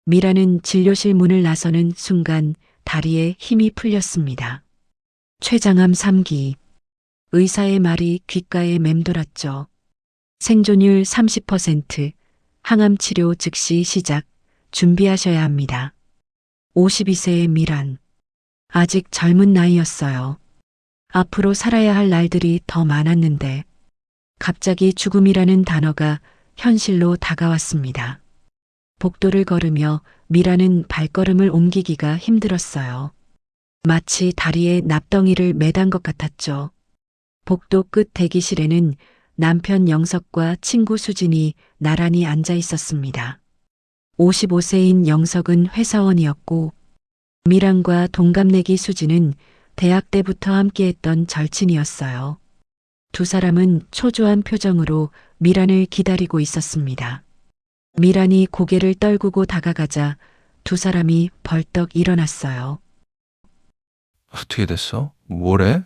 미라는 진료실 문을 나서는 순간 다리에 힘이 풀렸습니다. 췌장암 3기. 의사의 말이 귓가에 맴돌았죠. 생존율 30%, 항암 치료 즉시 시작, 준비하셔야 합니다. 52세의 미란. 아직 젊은 나이였어요. 앞으로 살아야 할 날들이 더 많았는데, 갑자기 죽음이라는 단어가 현실로 다가왔습니다. 복도를 걸으며 미라는 발걸음을 옮기기가 힘들었어요. 마치 다리에 납덩이를 매단 것 같았죠. 복도 끝 대기실에는 남편 영석과 친구 수진이 나란히 앉아 있었습니다. 55세인 영석은 회사원이었고 미란과 동갑내기 수진은 대학 때부터 함께했던 절친이었어요. 두 사람은 초조한 표정으로 미란을 기다리고 있었습니다. 미란이 고개를 떨구고 다가가자 두 사람이 벌떡 일어났어요. 어떻게 됐어? 뭐래?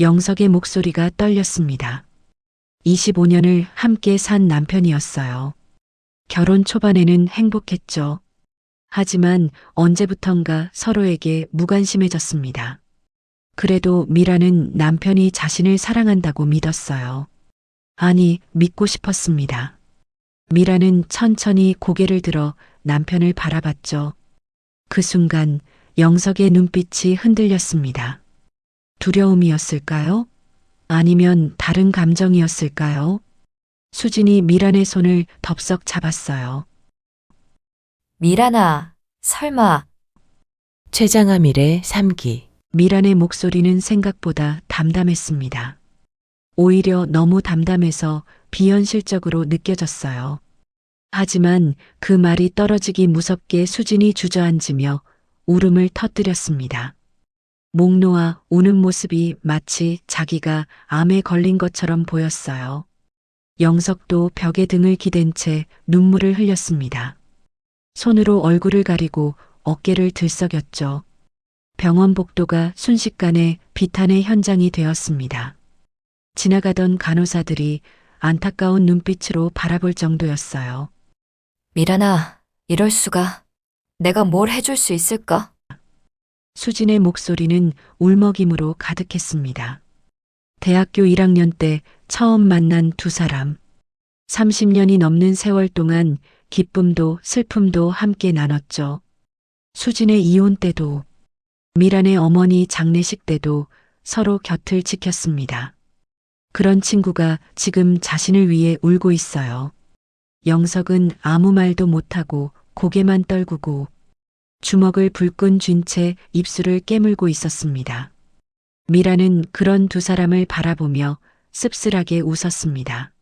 영석의 목소리가 떨렸습니다. 25년을 함께 산 남편이었어요. 결혼 초반에는 행복했죠. 하지만 언제부턴가 서로에게 무관심해졌습니다. 그래도 미라는 남편이 자신을 사랑한다고 믿었어요. 아니, 믿고 싶었습니다. 미라는 천천히 고개를 들어 남편을 바라봤죠. 그 순간 영석의 눈빛이 흔들렸습니다. 두려움이었을까요? 아니면 다른 감정이었을까요? 수진이 미란의 손을 덥석 잡았어요. 미란아, 설마. 췌장암 1의 3기. 미란의 목소리는 생각보다 담담했습니다. 오히려 너무 담담해서 비현실적으로 느껴졌어요. 하지만 그 말이 떨어지기 무섭게 수진이 주저앉으며 울음을 터뜨렸습니다. 목 놓아 우는 모습이 마치 자기가 암에 걸린 것처럼 보였어요. 영석도 벽에 등을 기댄 채 눈물을 흘렸습니다. 손으로 얼굴을 가리고 어깨를 들썩였죠. 병원 복도가 순식간에 비탄의 현장이 되었습니다. 지나가던 간호사들이 안타까운 눈빛으로 바라볼 정도였어요. 미란아, 이럴 수가. 내가 뭘 해줄 수 있을까? 수진의 목소리는 울먹임으로 가득했습니다. 대학교 1학년 때 처음 만난 두 사람. 30년이 넘는 세월 동안 기쁨도 슬픔도 함께 나눴죠. 수진의 이혼 때도, 미란의 어머니 장례식 때도 서로 곁을 지켰습니다. 그런 친구가 지금 자신을 위해 울고 있어요. 영석은 아무 말도 못하고 고개만 떨구고 주먹을 불끈 쥔 채 입술을 깨물고 있었습니다. 미라는 그런 두 사람을 바라보며 씁쓸하게 웃었습니다.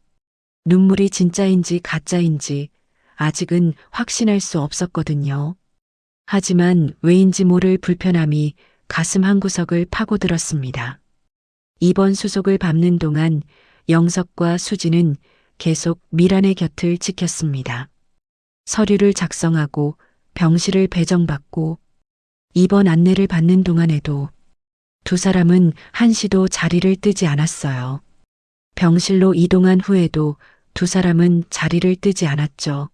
눈물이 진짜인지 가짜인지 아직은 확신할 수 없었거든요. 하지만 왜인지 모를 불편함이 가슴 한구석을 파고들었습니다. 입원 수속을 밟는 동안 영석과 수진은 계속 미란의 곁을 지켰습니다. 서류를 작성하고 병실을 배정받고 입원 안내를 받는 동안에도 두 사람은 한시도 자리를 뜨지 않았어요. 병실로 이동한 후에도 두 사람은 자리를 뜨지 않았죠.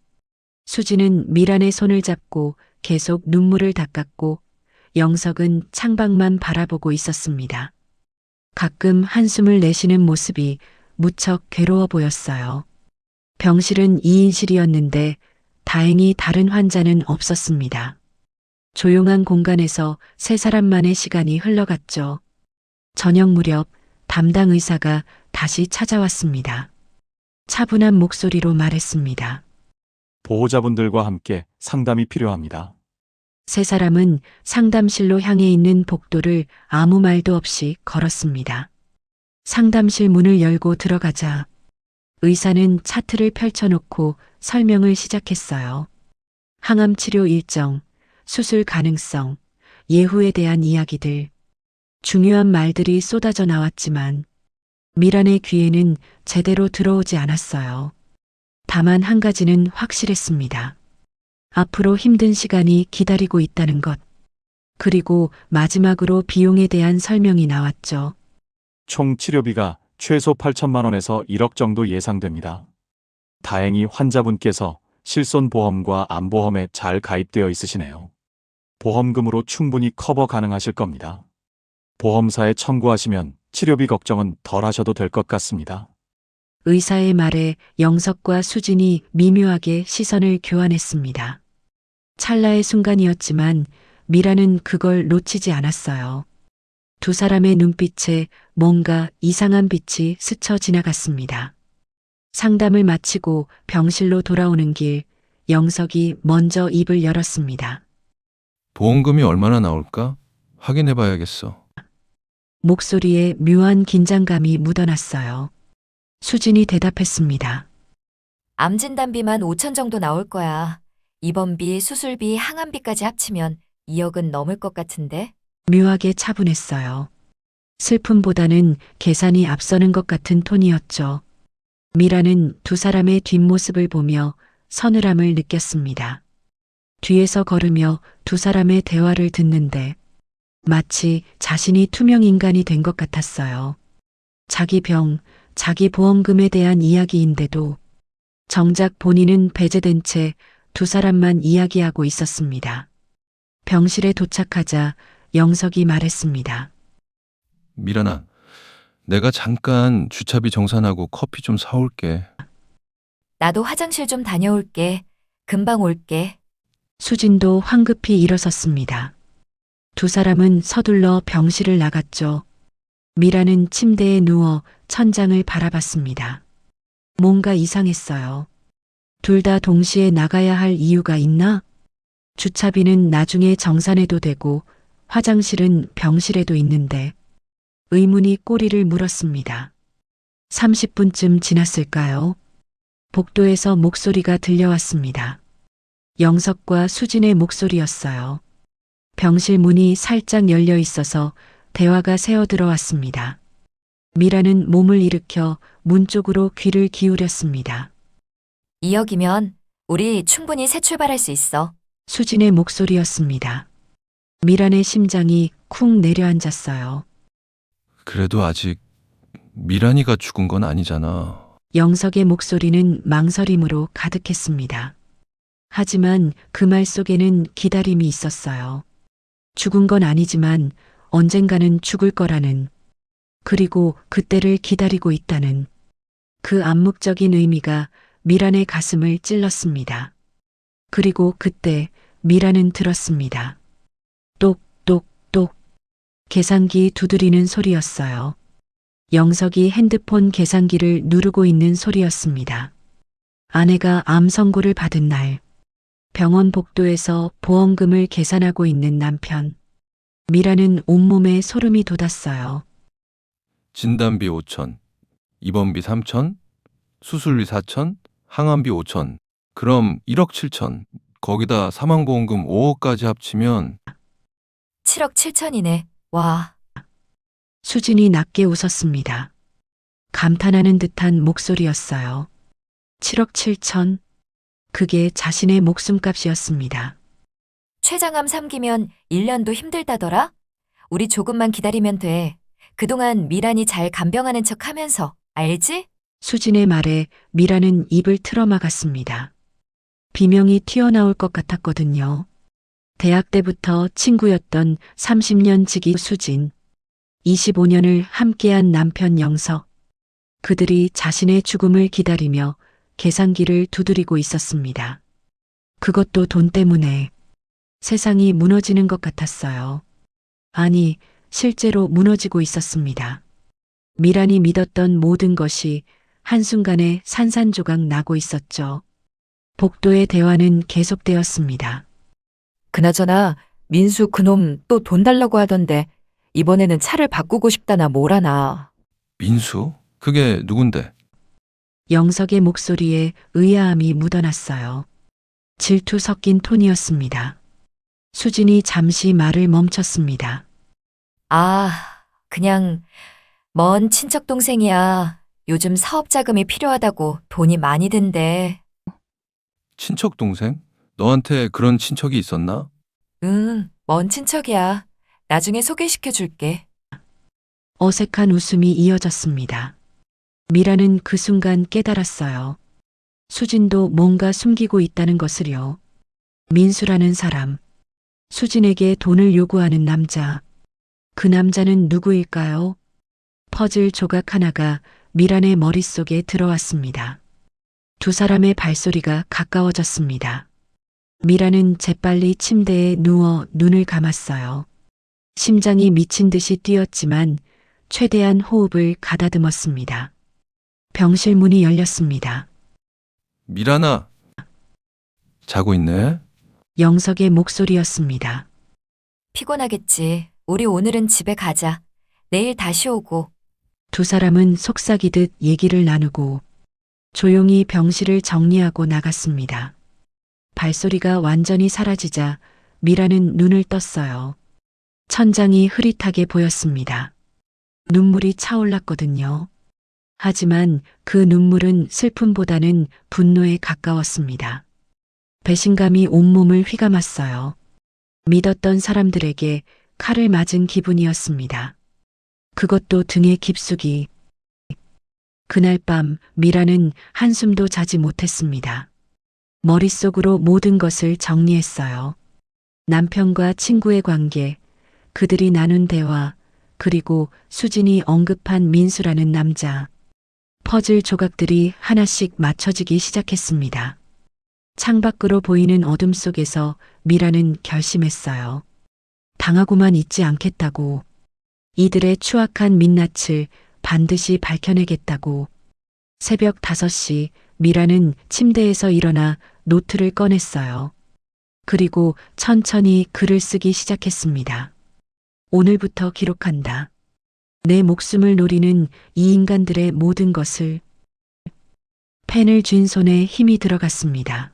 수진은 미란의 손을 잡고 계속 눈물을 닦았고 영석은 창밖만 바라보고 있었습니다. 가끔 한숨을 내쉬는 모습이 무척 괴로워 보였어요. 병실은 2인실이었는데 다행히 다른 환자는 없었습니다. 조용한 공간에서 세 사람만의 시간이 흘러갔죠. 저녁 무렵 담당 의사가 다시 찾아왔습니다. 차분한 목소리로 말했습니다. 보호자분들과 함께 상담이 필요합니다. 세 사람은 상담실로 향해 있는 복도를 아무 말도 없이 걸었습니다. 상담실 문을 열고 들어가자 의사는 차트를 펼쳐놓고 설명을 시작했어요. 항암 치료 일정, 수술 가능성, 예후에 대한 이야기들, 중요한 말들이 쏟아져 나왔지만 미란의 귀에는 제대로 들어오지 않았어요. 다만 한 가지는 확실했습니다. 앞으로 힘든 시간이 기다리고 있다는 것. 그리고 마지막으로 비용에 대한 설명이 나왔죠. 총 치료비가 최소 8천만 원에서 1억 정도 예상됩니다. 다행히 환자분께서 실손보험과 암보험에 잘 가입되어 있으시네요. 보험금으로 충분히 커버 가능하실 겁니다. 보험사에 청구하시면 치료비 걱정은 덜 하셔도 될 것 같습니다. 의사의 말에 영석과 수진이 미묘하게 시선을 교환했습니다. 찰나의 순간이었지만 미라는 그걸 놓치지 않았어요. 두 사람의 눈빛에 뭔가 이상한 빛이 스쳐 지나갔습니다. 상담을 마치고 병실로 돌아오는 길, 영석이 먼저 입을 열었습니다. 보험금이 얼마나 나올까? 확인해 봐야겠어. 목소리에 묘한 긴장감이 묻어났어요. 수진이 대답했습니다. 암 진단비만 5천 정도 나올 거야. 입원비, 수술비, 항암비까지 합치면 2억은 넘을 것 같은데? 묘하게 차분했어요. 슬픔보다는 계산이 앞서는 것 같은 톤이었죠. 미라는 두 사람의 뒷모습을 보며 서늘함을 느꼈습니다. 뒤에서 걸으며 두 사람의 대화를 듣는데 마치 자신이 투명 인간이 된 것 같았어요. 자기 병, 자기 보험금에 대한 이야기인데도 정작 본인은 배제된 채 두 사람만 이야기하고 있었습니다. 병실에 도착하자 영석이 말했습니다. 미란아, 내가 잠깐 주차비 정산하고 커피 좀 사올게. 나도 화장실 좀 다녀올게. 금방 올게. 수진도 황급히 일어섰습니다. 두 사람은 서둘러 병실을 나갔죠. 미라는 침대에 누워 천장을 바라봤습니다. 뭔가 이상했어요. 둘 다 동시에 나가야 할 이유가 있나? 주차비는 나중에 정산해도 되고 화장실은 병실에도 있는데 의문이 꼬리를 물었습니다. 30분쯤 지났을까요? 복도에서 목소리가 들려왔습니다. 영석과 수진의 목소리였어요. 병실 문이 살짝 열려 있어서 대화가 새어 들어왔습니다. 미라는 몸을 일으켜 문 쪽으로 귀를 기울였습니다. 2억이면 우리 충분히 새 출발할 수 있어. 수진의 목소리였습니다. 미란의 심장이 쿵 내려앉았어요. 그래도 아직 미란이가 죽은 건 아니잖아. 영석의 목소리는 망설임으로 가득했습니다. 하지만 그 말 속에는 기다림이 있었어요. 죽은 건 아니지만 언젠가는 죽을 거라는, 그리고 그때를 기다리고 있다는 그 암묵적인 의미가 미란의 가슴을 찔렀습니다. 그리고 그때 미란은 들었습니다. 똑똑똑 계산기 두드리는 소리였어요. 영석이 핸드폰 계산기를 누르고 있는 소리였습니다. 아내가 암 선고를 받은 날, 병원 복도에서 보험금을 계산하고 있는 남편. 미라는 온몸에 소름이 돋았어요. 진단비 5천, 입원비 3천, 수술비 4천, 항암비 5천. 그럼 1억 7천. 거기다 사망보험금 5억까지 합치면 7억 7천이네. 와, 수진이 낮게 웃었습니다. 감탄하는 듯한 목소리였어요. 7억 7천. 그게 자신의 목숨값이었습니다. 췌장암 3기면 1년도 힘들다더라? 우리 조금만 기다리면 돼. 그동안 미란이 잘 간병하는 척 하면서, 알지? 수진의 말에 미라는 입을 틀어막았습니다. 비명이 튀어나올 것 같았거든요. 대학 때부터 친구였던 30년 지기 수진, 25년을 함께한 남편 영석. 그들이 자신의 죽음을 기다리며 계산기를 두드리고 있었습니다. 그것도 돈 때문에. 세상이 무너지는 것 같았어요. 아니, 실제로 무너지고 있었습니다. 미란이 믿었던 모든 것이 한순간에 산산조각 나고 있었죠. 복도의 대화는 계속되었습니다. 그나저나 민수 그놈 또 돈 달라고 하던데 이번에는 차를 바꾸고 싶다나 뭐라나. 민수? 그게 누군데? 영석의 목소리에 의아함이 묻어났어요. 질투 섞인 톤이었습니다. 수진이 잠시 말을 멈췄습니다. 아, 그냥 먼 친척 동생이야. 요즘 사업 자금이 필요하다고 돈이 많이 든대. 친척 동생? 너한테 그런 친척이 있었나? 응, 먼 친척이야. 나중에 소개시켜 줄게. 어색한 웃음이 이어졌습니다. 미라는 그 순간 깨달았어요. 수진도 뭔가 숨기고 있다는 것을요. 민수라는 사람, 수진에게 돈을 요구하는 남자. 그 남자는 누구일까요? 퍼즐 조각 하나가 미란의 머릿속에 들어왔습니다. 두 사람의 발소리가 가까워졌습니다. 미란은 재빨리 침대에 누워 눈을 감았어요. 심장이 미친 듯이 뛰었지만 최대한 호흡을 가다듬었습니다. 병실 문이 열렸습니다. 미란아. 자고 있네? 영석의 목소리였습니다. 피곤하겠지. 우리 오늘은 집에 가자. 내일 다시 오고. 두 사람은 속삭이듯 얘기를 나누고 조용히 병실을 정리하고 나갔습니다. 발소리가 완전히 사라지자 미라는 눈을 떴어요. 천장이 흐릿하게 보였습니다. 눈물이 차올랐거든요. 하지만 그 눈물은 슬픔보다는 분노에 가까웠습니다. 배신감이 온몸을 휘감았어요. 믿었던 사람들에게 칼을 맞은 기분이었습니다. 그것도 등에 깊숙이. 그날 밤 미라는 한숨도 자지 못했습니다. 머릿속으로 모든 것을 정리했어요. 남편과 친구의 관계, 그들이 나눈 대화, 그리고 수진이 언급한 민수라는 남자. 퍼즐 조각들이 하나씩 맞춰지기 시작했습니다. 창밖으로 보이는 어둠 속에서 미라는 결심했어요. 당하고만 있지 않겠다고. 이들의 추악한 민낯을 반드시 밝혀내겠다고. 새벽 5시 미라는 침대에서 일어나 노트를 꺼냈어요. 그리고 천천히 글을 쓰기 시작했습니다. 오늘부터 기록한다. 내 목숨을 노리는 이 인간들의 모든 것을. 펜을 쥔 손에 힘이 들어갔습니다.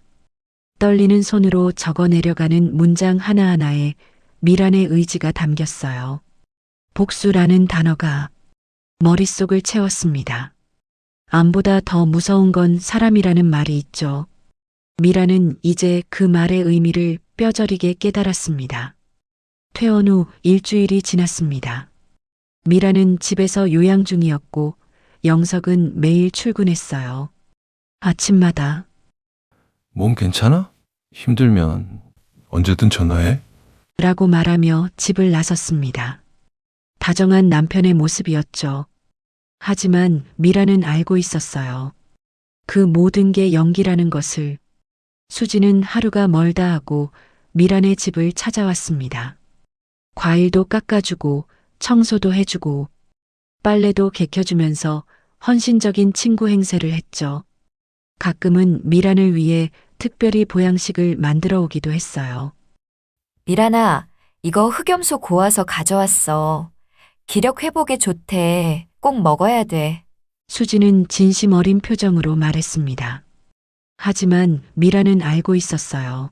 떨리는 손으로 적어 내려가는 문장 하나하나에 미란의 의지가 담겼어요. 복수라는 단어가 머릿속을 채웠습니다. 암보다 더 무서운 건 사람이라는 말이 있죠. 미라는 이제 그 말의 의미를 뼈저리게 깨달았습니다. 퇴원 후 일주일이 지났습니다. 미라는 집에서 요양 중이었고 영석은 매일 출근했어요. 아침마다 몸 괜찮아? 힘들면 언제든 전화해. 라고 말하며 집을 나섰습니다. 다정한 남편의 모습이었죠. 하지만 미라는 알고 있었어요. 그 모든 게 연기라는 것을. 수지는 하루가 멀다 하고 미란의 집을 찾아왔습니다. 과일도 깎아주고 청소도 해주고 빨래도 개켜주면서 헌신적인 친구 행세를 했죠. 가끔은 미란을 위해 특별히 보양식을 만들어 오기도 했어요. 미란아, 이거 흑염소 고아서 가져왔어. 기력 회복에 좋대. 꼭 먹어야 돼. 수지는 진심 어린 표정으로 말했습니다. 하지만 미라는 알고 있었어요.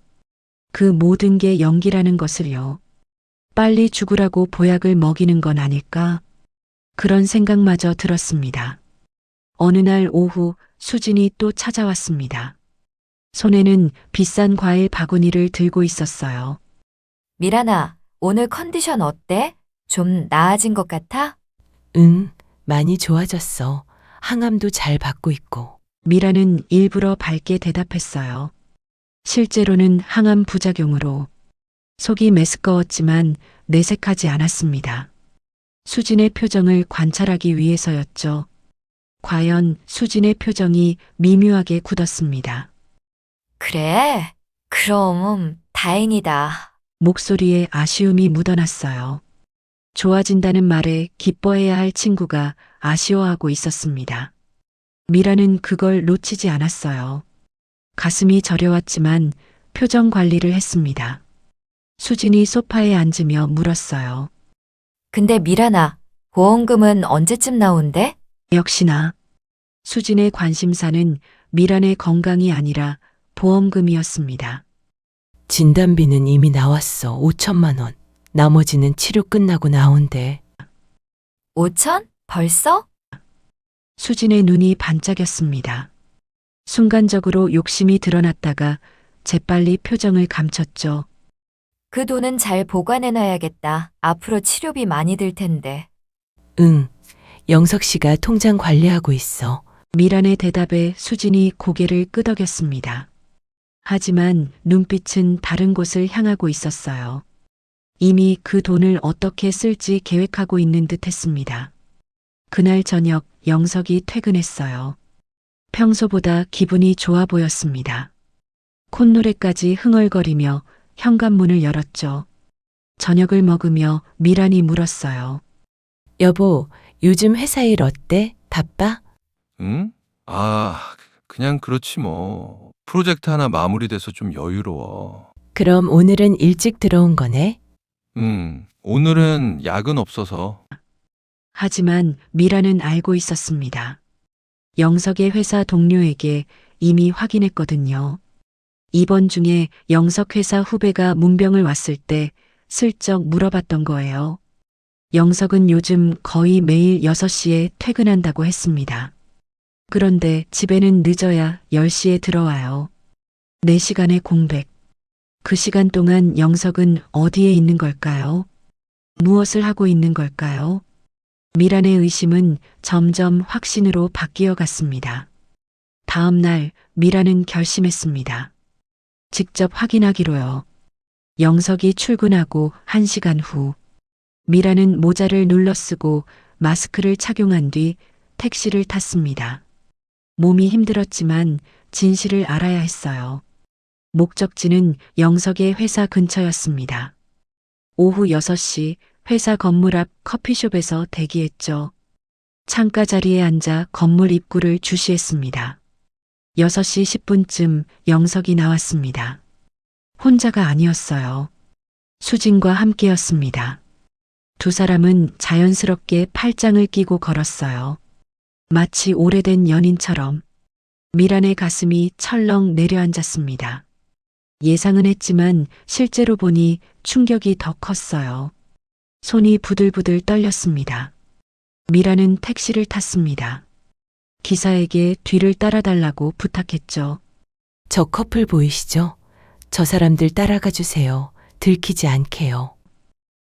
그 모든 게 연기라는 것을요. 빨리 죽으라고 보약을 먹이는 건 아닐까? 그런 생각마저 들었습니다. 어느 날 오후 수진이 또 찾아왔습니다. 손에는 비싼 과일 바구니를 들고 있었어요. 미란아, 오늘 컨디션 어때? 좀 나아진 것 같아? 응, 많이 좋아졌어. 항암도 잘 받고 있고. 미라는 일부러 밝게 대답했어요. 실제로는 항암 부작용으로. 속이 메스꺼웠지만 내색하지 않았습니다. 수진의 표정을 관찰하기 위해서였죠. 과연 수진의 표정이 미묘하게 굳었습니다. 그래? 그럼 다행이다. 목소리에 아쉬움이 묻어났어요. 좋아진다는 말에 기뻐해야 할 친구가 아쉬워하고 있었습니다. 미라는 그걸 놓치지 않았어요. 가슴이 저려왔지만 표정 관리를 했습니다. 수진이 소파에 앉으며 물었어요. 근데 미란아, 보험금은 언제쯤 나온대? 역시나 수진의 관심사는 미란의 건강이 아니라 보험금이었습니다. 진단비는 이미 나왔어. 5천만 원. 나머지는 치료 끝나고 나온대. 5천? 벌써? 수진의 눈이 반짝였습니다. 순간적으로 욕심이 드러났다가 재빨리 표정을 감췄죠. 그 돈은 잘 보관해놔야겠다. 앞으로 치료비 많이 들 텐데. 응, 영석 씨가 통장 관리하고 있어. 미란의 대답에 수진이 고개를 끄덕였습니다. 하지만 눈빛은 다른 곳을 향하고 있었어요. 이미 그 돈을 어떻게 쓸지 계획하고 있는 듯 했습니다. 그날 저녁 영석이 퇴근했어요. 평소보다 기분이 좋아 보였습니다. 콧노래까지 흥얼거리며 현관문을 열었죠. 저녁을 먹으며 미란이 물었어요. 여보, 요즘 회사 일 어때? 바빠? 응? 그냥 그렇지 뭐. 프로젝트 하나 마무리돼서 좀 여유로워. 그럼 오늘은 일찍 들어온 거네? 오늘은 야근 없어서. 하지만 미라는 알고 있었습니다. 영석의 회사 동료에게 이미 확인했거든요. 입원 중에 영석 회사 후배가 문병을 왔을 때 슬쩍 물어봤던 거예요. 영석은 요즘 거의 매일 6시에 퇴근한다고 했습니다. 그런데 집에는 늦어야 10시에 들어와요. 4시간의 공백. 그 시간 동안 영석은 어디에 있는 걸까요? 무엇을 하고 있는 걸까요? 미란의 의심은 점점 확신으로 바뀌어 갔습니다. 다음 날 미란은 결심했습니다. 직접 확인하기로요. 영석이 출근하고 1시간 후 미란은 모자를 눌러쓰고 마스크를 착용한 뒤 택시를 탔습니다. 몸이 힘들었지만 진실을 알아야 했어요. 목적지는 영석의 회사 근처였습니다. 오후 6시 회사 건물 앞 커피숍에서 대기했죠. 창가 자리에 앉아 건물 입구를 주시했습니다. 6시 10분쯤 영석이 나왔습니다. 혼자가 아니었어요. 수진과 함께였습니다. 두 사람은 자연스럽게 팔짱을 끼고 걸었어요. 마치 오래된 연인처럼. 미란의 가슴이 철렁 내려앉았습니다. 예상은 했지만 실제로 보니 충격이 더 컸어요. 손이 부들부들 떨렸습니다. 미란은 택시를 탔습니다. 기사에게 뒤를 따라달라고 부탁했죠. 저 커플 보이시죠? 저 사람들 따라가 주세요. 들키지 않게요.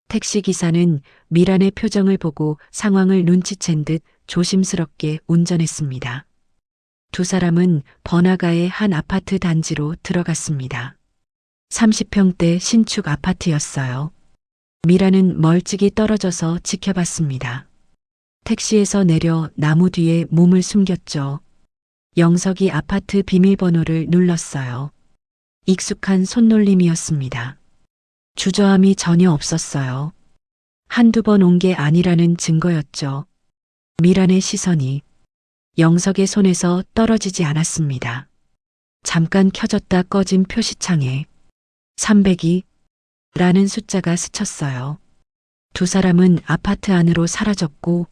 택시기사는 미란의 표정을 보고 상황을 눈치챈 듯 조심스럽게 운전했습니다. 두 사람은 번화가의 한 아파트 단지로 들어갔습니다. 30평대 신축 아파트였어요. 미란은 멀찍이 떨어져서 지켜봤습니다. 택시에서 내려 나무 뒤에 몸을 숨겼죠. 영석이 아파트 비밀번호를 눌렀어요. 익숙한 손놀림이었습니다. 주저함이 전혀 없었어요. 한두 번 온 게 아니라는 증거였죠. 미란의 시선이 영석의 손에서 떨어지지 않았습니다. 잠깐 켜졌다 꺼진 표시창에 302라는 숫자가 스쳤어요. 두 사람은 아파트 안으로 사라졌고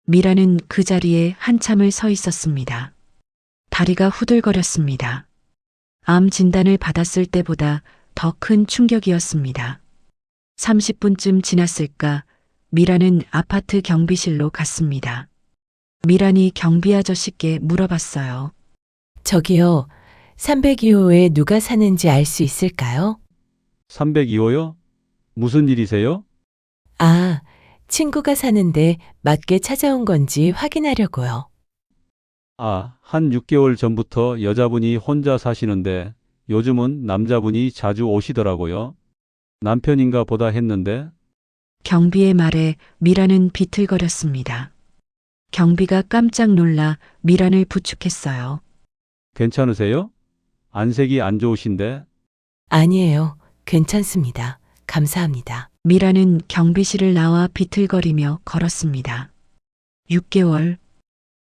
미란은 그 자리에 한참을 서 있었습니다. 다리가 후들거렸습니다. 암 진단을 받았을 때보다 더 큰 충격이었습니다. 30분쯤 지났을까 미란은 아파트 경비실로 갔습니다. 미란이 경비 아저씨께 물어봤어요. 저기요, 302호에 누가 사는지 알 수 있을까요? 302호요? 무슨 일이세요? 아, 친구가 사는데 맞게 찾아온 건지 확인하려고요. 한 6개월 전부터 여자분이 혼자 사시는데 요즘은 남자분이 자주 오시더라고요. 남편인가 보다 했는데. 경비의 말에 미란은 비틀거렸습니다. 경비가 깜짝 놀라 미란을 부축했어요. 괜찮으세요? 안색이 안 좋으신데. 아니에요. 괜찮습니다. 감사합니다. 미란은 경비실을 나와 비틀거리며 걸었습니다. 6개월.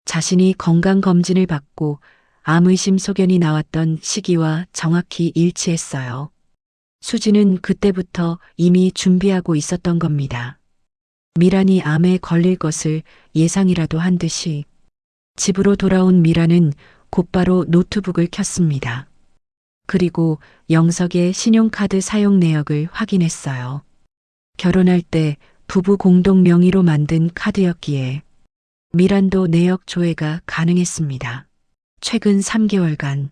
자신이 건강검진을 받고 암의심 소견이 나왔던 시기와 정확히 일치했어요. 수지는 그때부터 이미 준비하고 있었던 겁니다. 미란이 암에 걸릴 것을 예상이라도 한 듯이 집으로 돌아온 미란은 곧바로 노트북을 켰습니다. 그리고 영석의 신용카드 사용 내역을 확인했어요. 결혼할 때 부부 공동 명의로 만든 카드였기에 미란도 내역 조회가 가능했습니다. 최근 3개월간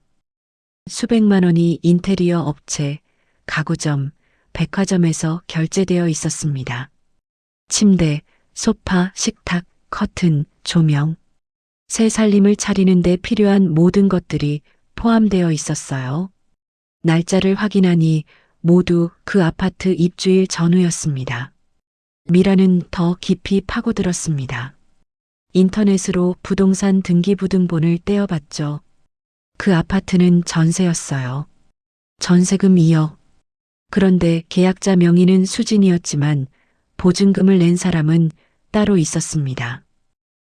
수백만 원이 인테리어 업체, 가구점, 백화점에서 결제되어 있었습니다. 침대, 소파, 식탁, 커튼, 조명. 새 살림을 차리는데 필요한 모든 것들이 포함되어 있었어요. 날짜를 확인하니 모두 그 아파트 입주일 전후였습니다. 미라는 더 깊이 파고들었습니다. 인터넷으로 부동산 등기부등본을 떼어봤죠. 그 아파트는 전세였어요. 전세금 2억. 그런데 계약자 명의는 수진이었지만 보증금을 낸 사람은 따로 있었습니다.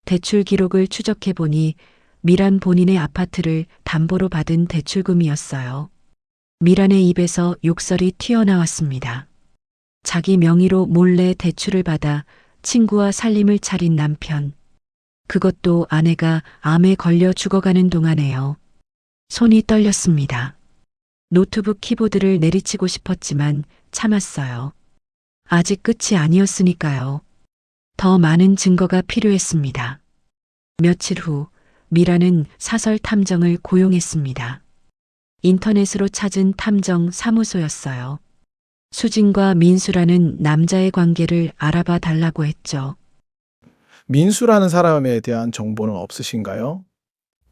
대출 기록을 추적해보니 미란 본인의 아파트를 담보로 받은 대출금이었어요. 미란의 입에서 욕설이 튀어나왔습니다. 자기 명의로 몰래 대출을 받아 친구와 살림을 차린 남편. 그것도 아내가 암에 걸려 죽어가는 동안에요. 손이 떨렸습니다. 노트북 키보드를 내리치고 싶었지만 참았어요. 아직 끝이 아니었으니까요. 더 많은 증거가 필요했습니다. 며칠 후 미라는 사설 탐정을 고용했습니다. 인터넷으로 찾은 탐정 사무소였어요. 수진과 민수라는 남자의 관계를 알아봐 달라고 했죠. 민수라는 사람에 대한 정보는 없으신가요?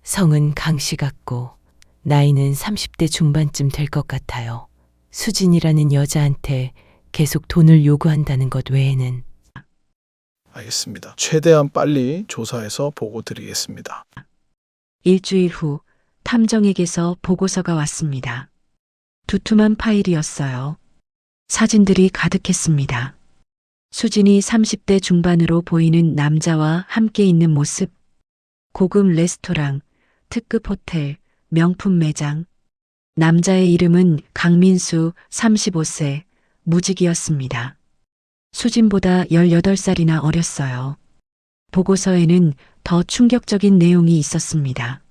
성은 강씨 같고 나이는 30대 중반쯤 될 것 같아요. 수진이라는 여자한테 계속 돈을 요구한다는 것 외에는. 알겠습니다. 최대한 빨리 조사해서 보고 드리겠습니다. 일주일 후 탐정에게서 보고서가 왔습니다. 두툼한 파일이었어요. 사진들이 가득했습니다. 수진이 30대 중반으로 보이는 남자와 함께 있는 모습, 고급 레스토랑, 특급 호텔, 명품 매장. 남자의 이름은 강민수, 35세, 무직이었습니다. 수진보다 18살이나 어렸어요. 보고서에는 더 충격적인 내용이 있었습니다.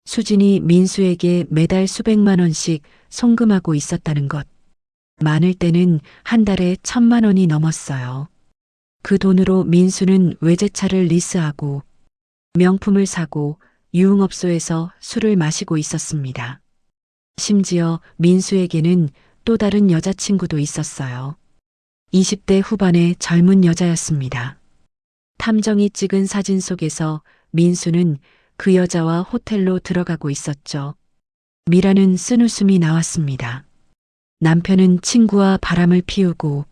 수진이 민수에게 매달 수백만 원씩 송금하고 있었다는 것. 많을 때는 한 달에 1,000만 원이 넘었어요. 그 돈으로 민수는 외제차를 리스하고 명품을 사고 유흥업소에서 술을 마시고 있었습니다. 심지어 민수에게는 또 다른 여자친구도 있었어요. 20대 후반의 젊은 여자였습니다. 탐정이 찍은 사진 속에서 민수는 그 여자와 호텔로 들어가고 있었죠. 미라는 쓴웃음이 나왔습니다. 남편은 친구와 바람을 피우고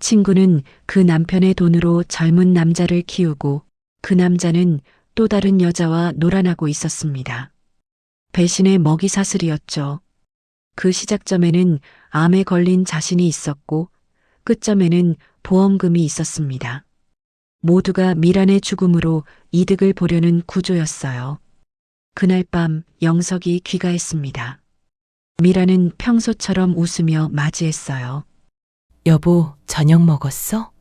친구는 그 남편의 돈으로 젊은 남자를 키우고 그 남자는 또 다른 여자와 놀아나고 있었습니다. 배신의 먹이사슬이었죠. 그 시작점에는 암에 걸린 자신이 있었고 끝점에는 보험금이 있었습니다. 모두가 미란의 죽음으로 이득을 보려는 구조였어요. 그날 밤 영석이 귀가했습니다. 미란은 평소처럼 웃으며 맞이했어요. 여보, 저녁 먹었어?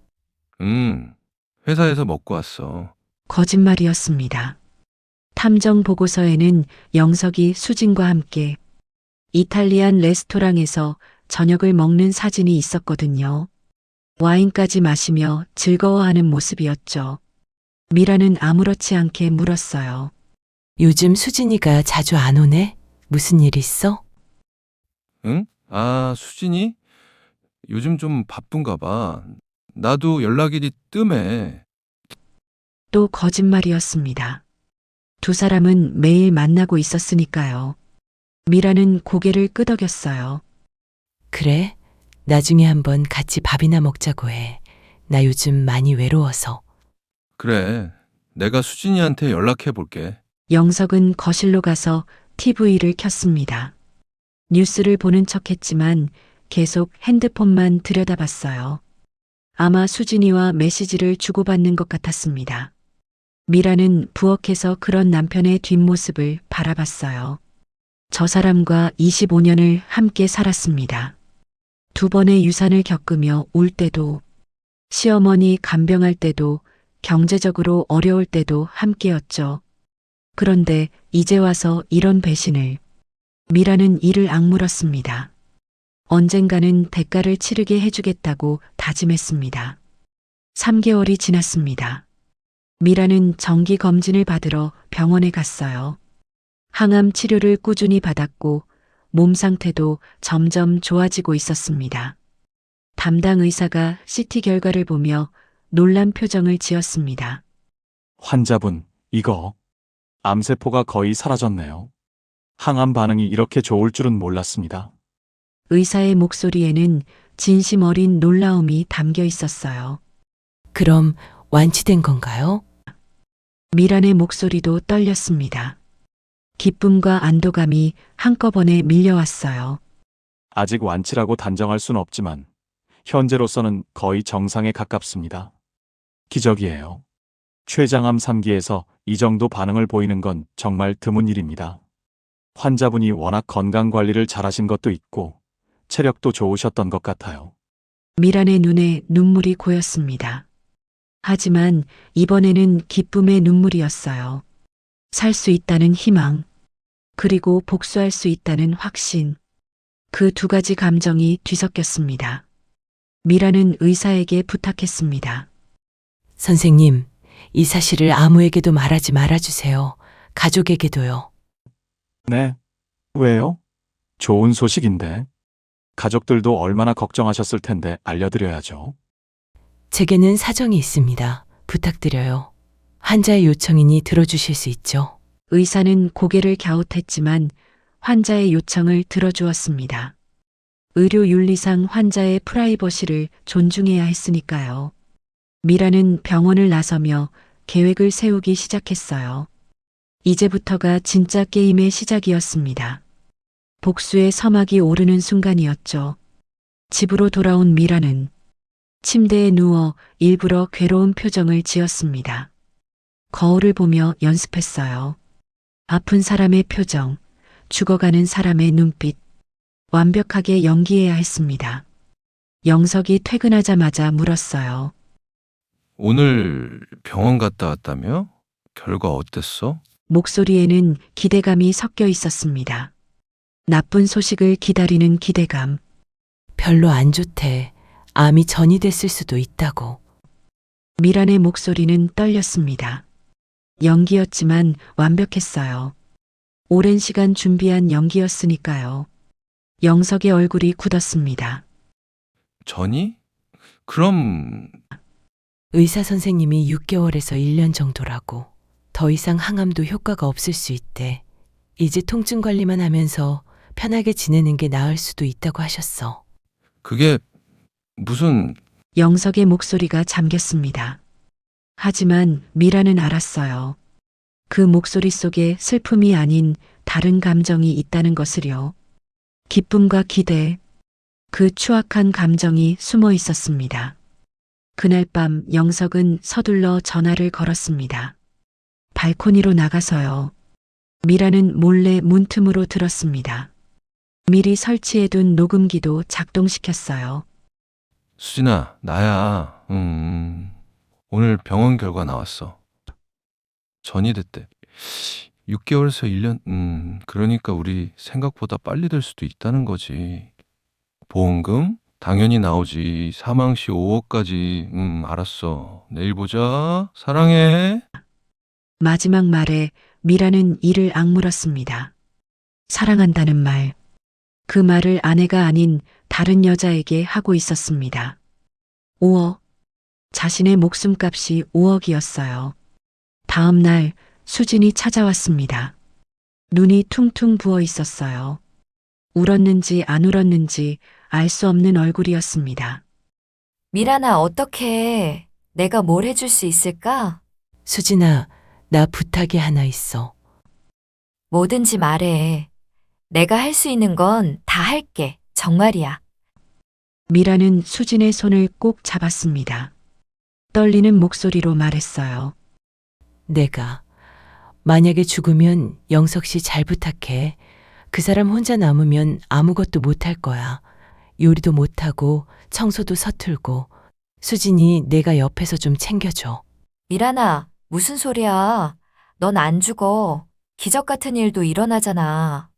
회사에서 먹고 왔어. 거짓말이었습니다. 탐정 보고서에는 영석이 수진과 함께 이탈리안 레스토랑에서 저녁을 먹는 사진이 있었거든요. 와인까지 마시며 즐거워하는 모습이었죠. 미라는 아무렇지 않게 물었어요. 요즘 수진이가 자주 안 오네? 무슨 일 있어? 응? 아, 수진이? 요즘 좀 바쁜가 봐. 나도 연락일이 뜸해. 또 거짓말이었습니다. 두 사람은 매일 만나고 있었으니까요. 미라는 고개를 끄덕였어요. 그래? 나중에 한번 같이 밥이나 먹자고 해. 나 요즘 많이 외로워서. 그래, 내가 수진이한테 연락해 볼게. 영석은 거실로 가서 TV를 켰습니다. 뉴스를 보는 척했지만 계속 핸드폰만 들여다봤어요. 아마 수진이와 메시지를 주고받는 것 같았습니다. 미라는 부엌에서 그런 남편의 뒷모습을 바라봤어요. 저 사람과 25년을 함께 살았습니다. 두 번의 유산을 겪으며 울 때도, 시어머니 간병할 때도, 경제적으로 어려울 때도 함께였죠. 그런데 이제 와서 이런 배신을. 미라는 이를 악물었습니다. 언젠가는 대가를 치르게 해주겠다고 다짐했습니다. 3개월이 지났습니다. 미라는 정기 검진을 받으러 병원에 갔어요. 항암 치료를 꾸준히 받았고 몸 상태도 점점 좋아지고 있었습니다. 담당 의사가 CT 결과를 보며 놀란 표정을 지었습니다. 환자분, 이거 암세포가 거의 사라졌네요. 항암 반응이 이렇게 좋을 줄은 몰랐습니다. 의사의 목소리에는 진심 어린 놀라움이 담겨 있었어요. 그럼 완치된 건가요? 미란의 목소리도 떨렸습니다. 기쁨과 안도감이 한꺼번에 밀려왔어요. 아직 완치라고 단정할 수는 없지만 현재로서는 거의 정상에 가깝습니다. 기적이에요. 췌장암 3기에서 이 정도 반응을 보이는 건 정말 드문 일입니다. 환자분이 워낙 건강 관리를 잘하신 것도 있고 체력도 좋으셨던 것 같아요. 미란의 눈에 눈물이 고였습니다. 하지만 이번에는 기쁨의 눈물이었어요. 살 수 있다는 희망, 그리고 복수할 수 있다는 확신. 그 두 가지 감정이 뒤섞였습니다. 미란은 의사에게 부탁했습니다. 선생님, 이 사실을 아무에게도 말하지 말아주세요. 가족에게도요. 네. 왜요? 좋은 소식인데. 가족들도 얼마나 걱정하셨을 텐데 알려드려야죠. 제게는 사정이 있습니다. 부탁드려요. 환자의 요청이니 들어주실 수 있죠? 의사는 고개를 갸웃했지만 환자의 요청을 들어주었습니다. 의료 윤리상 환자의 프라이버시를 존중해야 했으니까요. 미라는 병원을 나서며 계획을 세우기 시작했어요. 이제부터가 진짜 게임의 시작이었습니다. 복수의 서막이 오르는 순간이었죠. 집으로 돌아온 미라는 침대에 누워 일부러 괴로운 표정을 지었습니다. 거울을 보며 연습했어요. 아픈 사람의 표정, 죽어가는 사람의 눈빛, 완벽하게 연기해야 했습니다. 영석이 퇴근하자마자 물었어요. 오늘 병원 갔다 왔다며? 결과 어땠어? 목소리에는 기대감이 섞여 있었습니다. 나쁜 소식을 기다리는 기대감. 별로 안 좋대. 암이 전이됐을 수도 있다고. 미란의 목소리는 떨렸습니다. 연기였지만 완벽했어요. 오랜 시간 준비한 연기였으니까요. 영석의 얼굴이 굳었습니다. 전이? 그럼 의사 선생님이 6개월에서 1년 정도라고. 더 이상 항암도 효과가 없을 수 있대. 이제 통증 관리만 하면서 편하게 지내는 게 나을 수도 있다고 하셨어. 그게 무슨 영석의 목소리가 잠겼습니다. 하지만 미라는 알았어요. 그 목소리 속에 슬픔이 아닌 다른 감정이 있다는 것을요. 기쁨과 기대, 그 추악한 감정이 숨어 있었습니다. 그날 밤 영석은 서둘러 전화를 걸었습니다. 발코니로 나가서요. 미라는 몰래 문틈으로 들었습니다. 미리 설치해둔 녹음기도 작동시켰어요. 수진아, 나야. 오늘 병원 결과 나왔어. 전이 됐대. 6개월에서 1년, 그러니까 우리 생각보다 빨리 될 수도 있다는 거지. 보험금? 당연히 나오지. 사망시 5억까지. 알았어. 내일 보자. 사랑해. 마지막 말에 미라는 이를 악물었습니다. 사랑한다는 말. 그 말을 아내가 아닌 다른 여자에게 하고 있었습니다. 5억. 자신의 목숨값이 5억이었어요. 다음 날 수진이 찾아왔습니다. 눈이 퉁퉁 부어 있었어요. 울었는지 안 울었는지 알 수 없는 얼굴이었습니다. 미란아, 어떡해. 내가 뭘 해줄 수 있을까? 수진아, 나 부탁이 하나 있어. 뭐든지 말해. 내가 할 수 있는 건 다 할게. 정말이야. 미라는 수진의 손을 꼭 잡았습니다. 떨리는 목소리로 말했어요. 내가 만약에 죽으면 영석 씨 잘 부탁해. 그 사람 혼자 남으면 아무것도 못할 거야. 요리도 못하고 청소도 서툴고. 수진이 내가 옆에서 좀 챙겨줘. 미란아, 무슨 소리야. 넌 안 죽어. 기적 같은 일도 일어나잖아.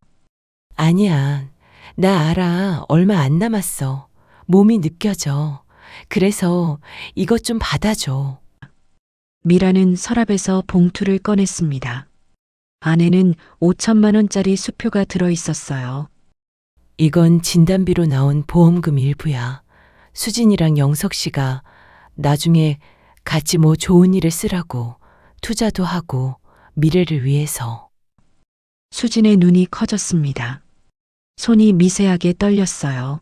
아니야. 나 알아. 얼마 안 남았어. 몸이 느껴져. 그래서 이것 좀 받아줘. 미라는 서랍에서 봉투를 꺼냈습니다. 안에는 5천만 원짜리 수표가 들어 있었어요. 이건 진단비로 나온 보험금 일부야. 수진이랑 영석 씨가 나중에 같이 뭐 좋은 일에 쓰라고 투자도 하고 미래를 위해서. 수진의 눈이 커졌습니다. 손이 미세하게 떨렸어요.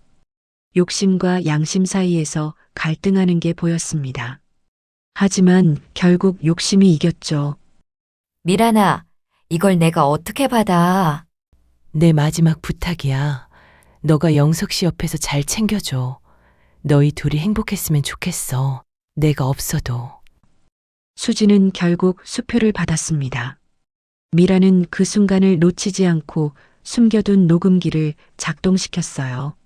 욕심과 양심 사이에서 갈등하는 게 보였습니다. 하지만 결국 욕심이 이겼죠. 미란아, 이걸 내가 어떻게 받아? 내 마지막 부탁이야. 너가 영석 씨 옆에서 잘 챙겨줘. 너희 둘이 행복했으면 좋겠어. 내가 없어도. 수진은 결국 수표를 받았습니다. 미라는 그 순간을 놓치지 않고 숨겨둔 녹음기를 작동시켰어요.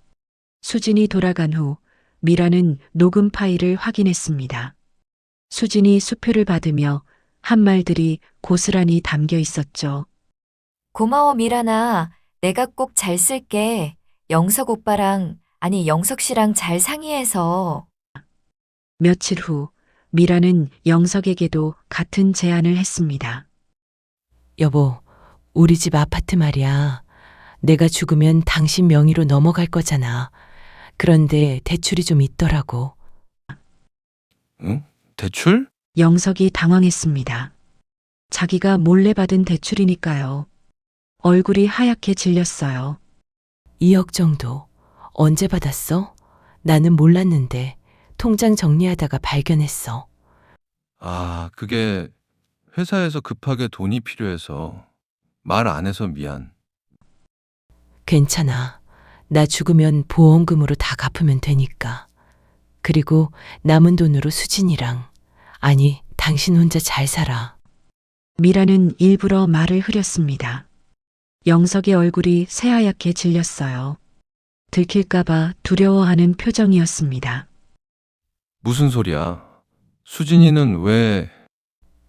수진이 돌아간 후 미라는 녹음 파일을 확인했습니다. 수진이 수표를 받으며 한 말들이 고스란히 담겨 있었죠. 고마워, 미란아. 내가 꼭 잘 쓸게. 영석 오빠랑, 아니, 영석 씨랑 잘 상의해서. 며칠 후 미라는 영석에게도 같은 제안을 했습니다. 여보, 우리 집 아파트 말이야. 내가 죽으면 당신 명의로 넘어갈 거잖아. 그런데 대출이 좀 있더라고. 응? 대출? 영석이 당황했습니다. 자기가 몰래 받은 대출이니까요. 얼굴이 하얗게 질렸어요. 2억 정도. 언제 받았어? 나는 몰랐는데 통장 정리하다가 발견했어. 아, 그게 회사에서 급하게 돈이 필요해서 말 안 해서 미안. 괜찮아. 나 죽으면 보험금으로 다 갚으면 되니까. 그리고 남은 돈으로 수진이랑, 아니, 당신 혼자 잘 살아. 미라는 일부러 말을 흐렸습니다. 영석의 얼굴이 새하얗게 질렸어요. 들킬까봐 두려워하는 표정이었습니다. 무슨 소리야? 수진이는 왜...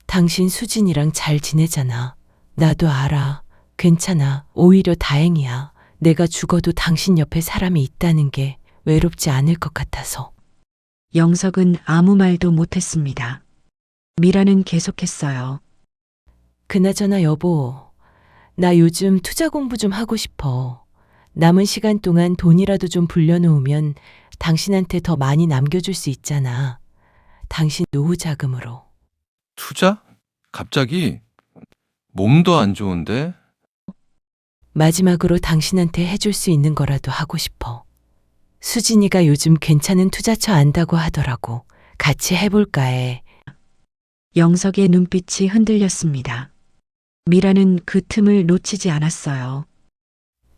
당신 수진이랑 잘 지내잖아. 나도 알아. 괜찮아. 오히려 다행이야. 내가 죽어도 당신 옆에 사람이 있다는 게 외롭지 않을 것 같아서. 영석은 아무 말도 못했습니다. 미라는 계속했어요. 그나저나 여보, 나 요즘 투자 공부 좀 하고 싶어. 남은 시간 동안 돈이라도 좀 불려놓으면 당신한테 더 많이 남겨줄 수 있잖아. 당신 노후 자금으로. 투자? 갑자기? 몸도 안 좋은데? 마지막으로 당신한테 해줄 수 있는 거라도 하고 싶어. 수진이가 요즘 괜찮은 투자처 안다고 하더라고. 같이 해볼까 해. 영석의 눈빛이 흔들렸습니다. 미라는 그 틈을 놓치지 않았어요.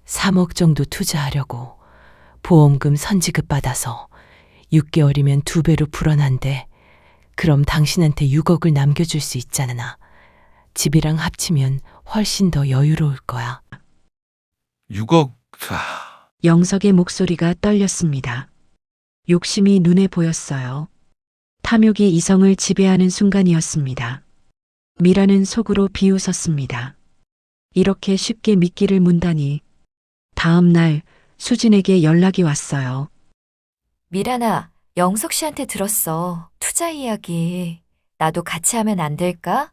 3억 정도 투자하려고. 보험금 선지급 받아서 6개월이면 2배로 불어난대. 그럼 당신한테 6억을 남겨줄 수 있잖아. 집이랑 합치면 훨씬 더 여유로울 거야. 6억... 영석의 목소리가 떨렸습니다. 욕심이 눈에 보였어요. 탐욕이 이성을 지배하는 순간이었습니다. 미라는 속으로 비웃었습니다. 이렇게 쉽게 미끼를 문다니. 다음 날 수진에게 연락이 왔어요. 미란아, 영석 씨한테 들었어. 투자 이야기. 나도 같이 하면 안 될까?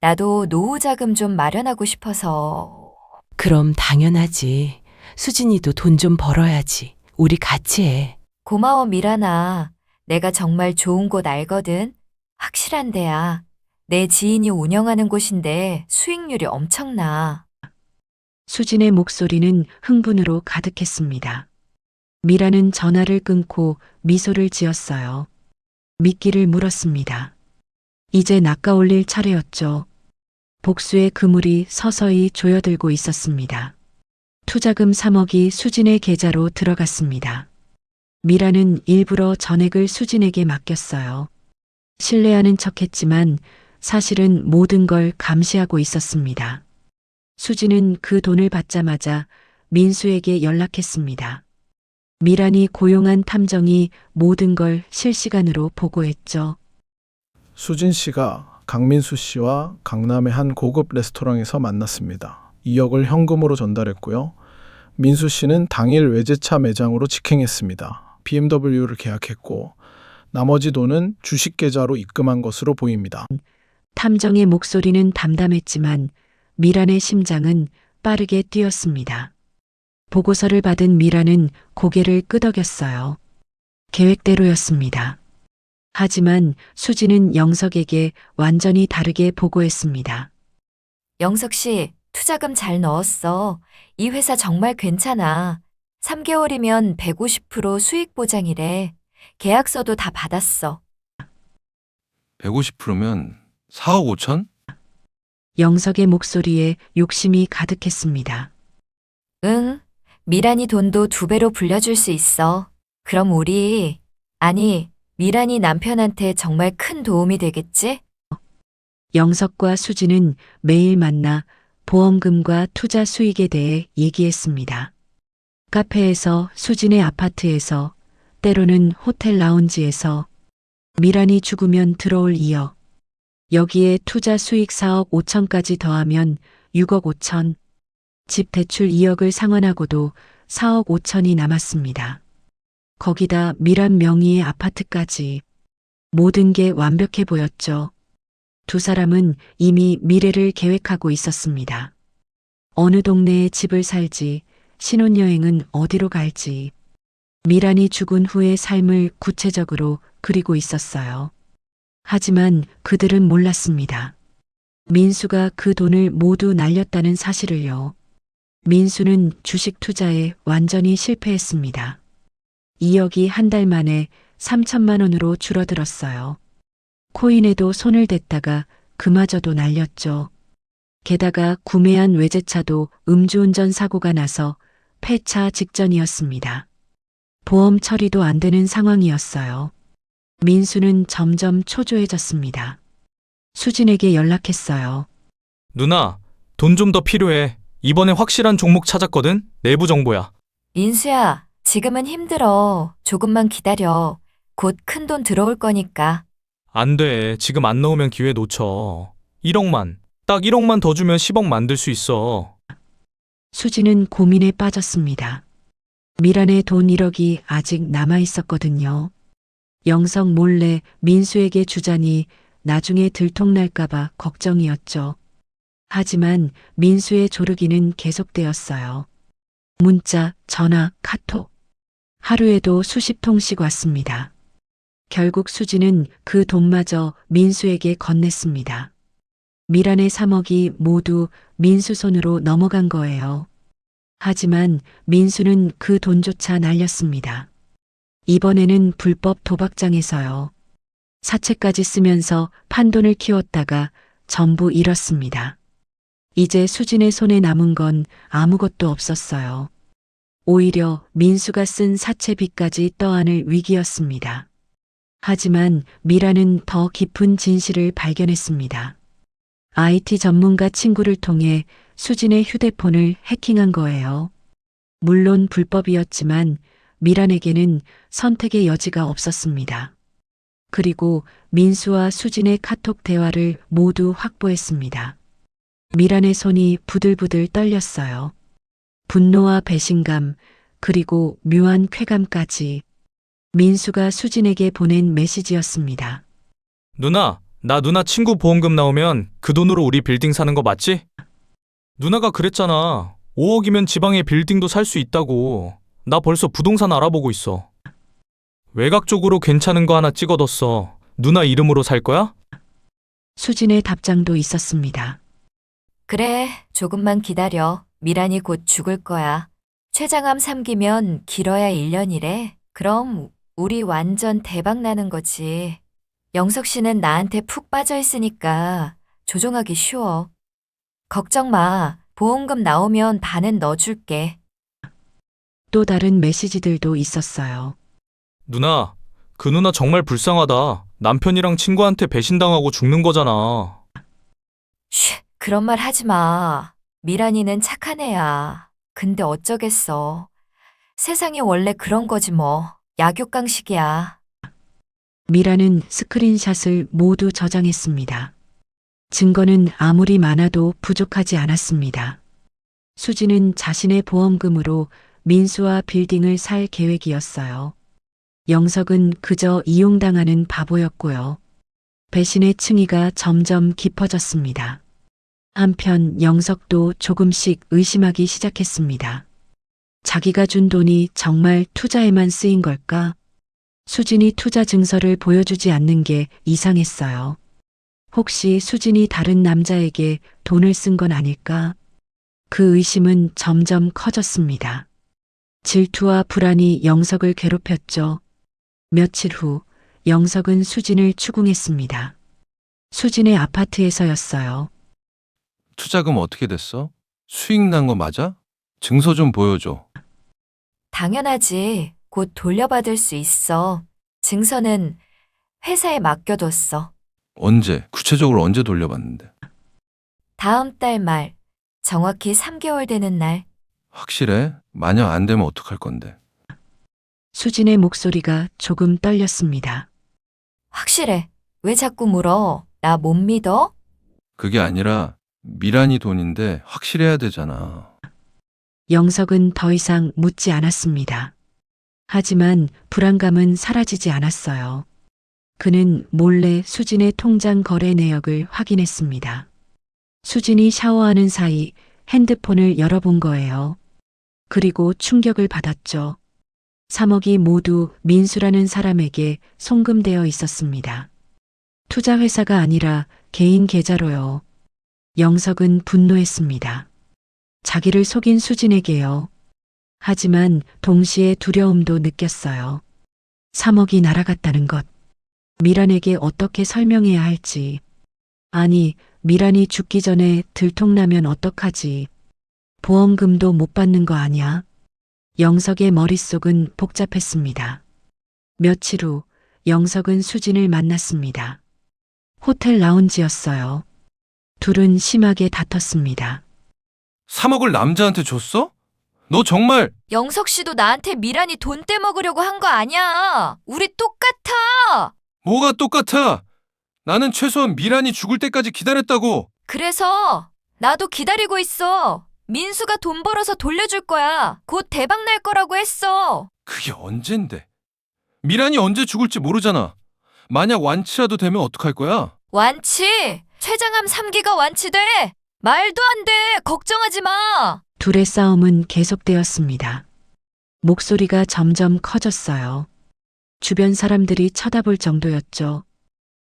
나도 노후 자금 좀 마련하고 싶어서. 그럼 당연하지. 수진이도 돈 좀 벌어야지. 우리 같이 해. 고마워, 미란아. 내가 정말 좋은 곳 알거든. 확실한 데야. 내 지인이 운영하는 곳인데 수익률이 엄청나. 수진의 목소리는 흥분으로 가득했습니다. 미라는 전화를 끊고 미소를 지었어요. 미끼를 물었습니다. 이제 낚아올릴 차례였죠. 복수의 그물이 서서히 조여들고 있었습니다. 투자금 3억이 수진의 계좌로 들어갔습니다. 미라는 일부러 전액을 수진에게 맡겼어요. 신뢰하는 척했지만 사실은 모든 걸 감시하고 있었습니다. 수진은 그 돈을 받자마자 민수에게 연락했습니다. 미란이 고용한 탐정이 모든 걸 실시간으로 보고했죠. 수진 씨가 강민수 씨와 강남의 한 고급 레스토랑에서 만났습니다. 2억을 현금으로 전달했고요. 민수 씨는 당일 외제차 매장으로 직행했습니다. BMW를 계약했고 나머지 돈은 주식 계좌로 입금한 것으로 보입니다. 탐정의 목소리는 담담했지만 미란의 심장은 빠르게 뛰었습니다. 보고서를 받은 미란은 고개를 끄덕였어요. 계획대로였습니다. 하지만 수진은 영석에게 완전히 다르게 보고했습니다. 영석 씨, 투자금 잘 넣었어. 이 회사 정말 괜찮아. 3개월이면 150% 수익 보장이래. 계약서도 다 받았어. 150%면 4억 5천? 영석의 목소리에 욕심이 가득했습니다. 응, 미란이 돈도 2배로 불려줄 수 있어. 그럼 미란이 남편한테 정말 큰 도움이 되겠지? 영석과 수지는 매일 만나 보험금과 투자 수익에 대해 얘기했습니다. 카페에서, 수진의 아파트에서, 때로는 호텔 라운지에서 미란이 죽으면 들어올 2억. 여기에 투자 수익 4억 5천까지 더하면 6억 5천. 집 대출 2억을 상환하고도 4억 5천이 남았습니다. 거기다 미란 명의의 아파트까지. 모든 게 완벽해 보였죠. 두 사람은 이미 미래를 계획하고 있었습니다. 어느 동네에 집을 살지, 신혼여행은 어디로 갈지. 미란이 죽은 후의 삶을 구체적으로 그리고 있었어요. 하지만 그들은 몰랐습니다. 민수가 그 돈을 모두 날렸다는 사실을요. 민수는 주식 투자에 완전히 실패했습니다. 2억이 한 달 만에 3천만 원으로 줄어들었어요. 코인에도 손을 댔다가 그마저도 날렸죠. 게다가 구매한 외제차도 음주운전 사고가 나서 폐차 직전이었습니다. 보험 처리도 안 되는 상황이었어요. 민수는 점점 초조해졌습니다. 수진에게 연락했어요. 누나, 돈 좀 더 필요해. 이번에 확실한 종목 찾았거든? 내부 정보야. 민수야, 지금은 힘들어. 조금만 기다려. 곧 큰 돈 들어올 거니까. 안 돼. 지금 안 넣으면 기회 놓쳐. 1억만. 딱 1억만 더 주면 10억 만들 수 있어. 수지는 고민에 빠졌습니다. 미란의 돈 1억이 아직 남아 있었거든요. 영석 몰래 민수에게 주자니 나중에 들통날까봐 걱정이었죠. 하지만 민수의 조르기는 계속되었어요. 문자, 전화, 카톡. 하루에도 수십 통씩 왔습니다. 결국 수지는 그 돈마저 민수에게 건넸습니다. 미란의 3억이 모두 민수 손으로 넘어간 거예요. 하지만 민수는 그 돈조차 날렸습니다. 이번에는 불법 도박장에서요. 사채까지 쓰면서 판돈을 키웠다가 전부 잃었습니다. 이제 수진의 손에 남은 건 아무것도 없었어요. 오히려 민수가 쓴 사채빚까지 떠안을 위기였습니다. 하지만 미라는 더 깊은 진실을 발견했습니다. IT 전문가 친구를 통해 수진의 휴대폰을 해킹한 거예요. 물론 불법이었지만 미란에게는 선택의 여지가 없었습니다. 그리고 민수와 수진의 카톡 대화를 모두 확보했습니다. 미란의 손이 부들부들 떨렸어요. 분노와 배신감, 그리고 묘한 쾌감까지. 민수가 수진에게 보낸 메시지였습니다. 누나, 나 누나 친구 보험금 나오면 그 돈으로 우리 빌딩 사는 거 맞지? 누나가 그랬잖아. 5억이면 지방에 빌딩도 살 수 있다고. 나 벌써 부동산 알아보고 있어. 외곽 쪽으로 괜찮은 거 하나 찍어뒀어. 누나 이름으로 살 거야? 수진의 답장도 있었습니다. 그래, 조금만 기다려. 미란이 곧 죽을 거야. 췌장암 3기면 길어야 1년이래. 그럼 우리 완전 대박 나는 거지. 영석 씨는 나한테 푹 빠져 있으니까 조종하기 쉬워. 걱정 마. 보험금 나오면 반은 넣어줄게. 또 다른 메시지들도 있었어요. 누나, 그 누나 정말 불쌍하다. 남편이랑 친구한테 배신당하고 죽는 거잖아. 쉬, 그런 말 하지 마. 미란이는 착한 애야. 근데 어쩌겠어. 세상이 원래 그런 거지 뭐. 약육강식이야. 미라는 스크린샷을 모두 저장했습니다. 증거는 아무리 많아도 부족하지 않았습니다. 수지는 자신의 보험금으로 민수와 빌딩을 살 계획이었어요. 영석은 그저 이용당하는 바보였고요. 배신의 층위가 점점 깊어졌습니다. 한편 영석도 조금씩 의심하기 시작했습니다. 자기가 준 돈이 정말 투자에만 쓰인 걸까? 수진이 투자 증서를 보여주지 않는 게 이상했어요. 혹시 수진이 다른 남자에게 돈을 쓴 건 아닐까? 그 의심은 점점 커졌습니다. 질투와 불안이 영석을 괴롭혔죠. 며칠 후 영석은 수진을 추궁했습니다. 수진의 아파트에서였어요. 투자금 어떻게 됐어? 수익 난 거 맞아? 증서 좀 보여줘. 당연하지. 곧 돌려받을 수 있어. 증서는 회사에 맡겨뒀어. 언제? 구체적으로 언제 돌려받는데? 다음 달 말, 정확히 3개월 되는 날. 확실해? 만약 안 되면 어떡할 건데? 수진의 목소리가 조금 떨렸습니다. 확실해. 왜 자꾸 물어? 나 못 믿어? 그게 아니라 미란이 돈인데 확실해야 되잖아. 영석은 더 이상 묻지 않았습니다. 하지만 불안감은 사라지지 않았어요. 그는 몰래 수진의 통장 거래 내역을 확인했습니다. 수진이 샤워하는 사이 핸드폰을 열어본 거예요. 그리고 충격을 받았죠. 3억이 모두 민수라는 사람에게 송금되어 있었습니다. 투자 회사가 아니라 개인 계좌로요. 영석은 분노했습니다. 자기를 속인 수진에게요. 하지만 동시에 두려움도 느꼈어요. 3억이 날아갔다는 것. 미란에게 어떻게 설명해야 할지. 아니, 미란이 죽기 전에 들통나면 어떡하지. 보험금도 못 받는 거 아니야? 영석의 머릿속은 복잡했습니다. 며칠 후 영석은 수진을 만났습니다. 호텔 라운지였어요. 둘은 심하게 다퉜습니다. 3억을 남자한테 줬어? 너 정말 영석 씨도 나한테 미란이 돈 떼먹으려고 한 거 아니야. 우리 똑같아. 뭐가 똑같아? 나는 최소한 미란이 죽을 때까지 기다렸다고. 그래서 나도 기다리고 있어. 민수가 돈 벌어서 돌려줄 거야. 곧 대박 날 거라고 했어. 그게 언젠데? 미란이 언제 죽을지 모르잖아. 만약 완치라도 되면 어떡할 거야? 완치! 췌장암 3기가 완치돼! 말도 안 돼! 걱정하지 마! 둘의 싸움은 계속되었습니다. 목소리가 점점 커졌어요. 주변 사람들이 쳐다볼 정도였죠.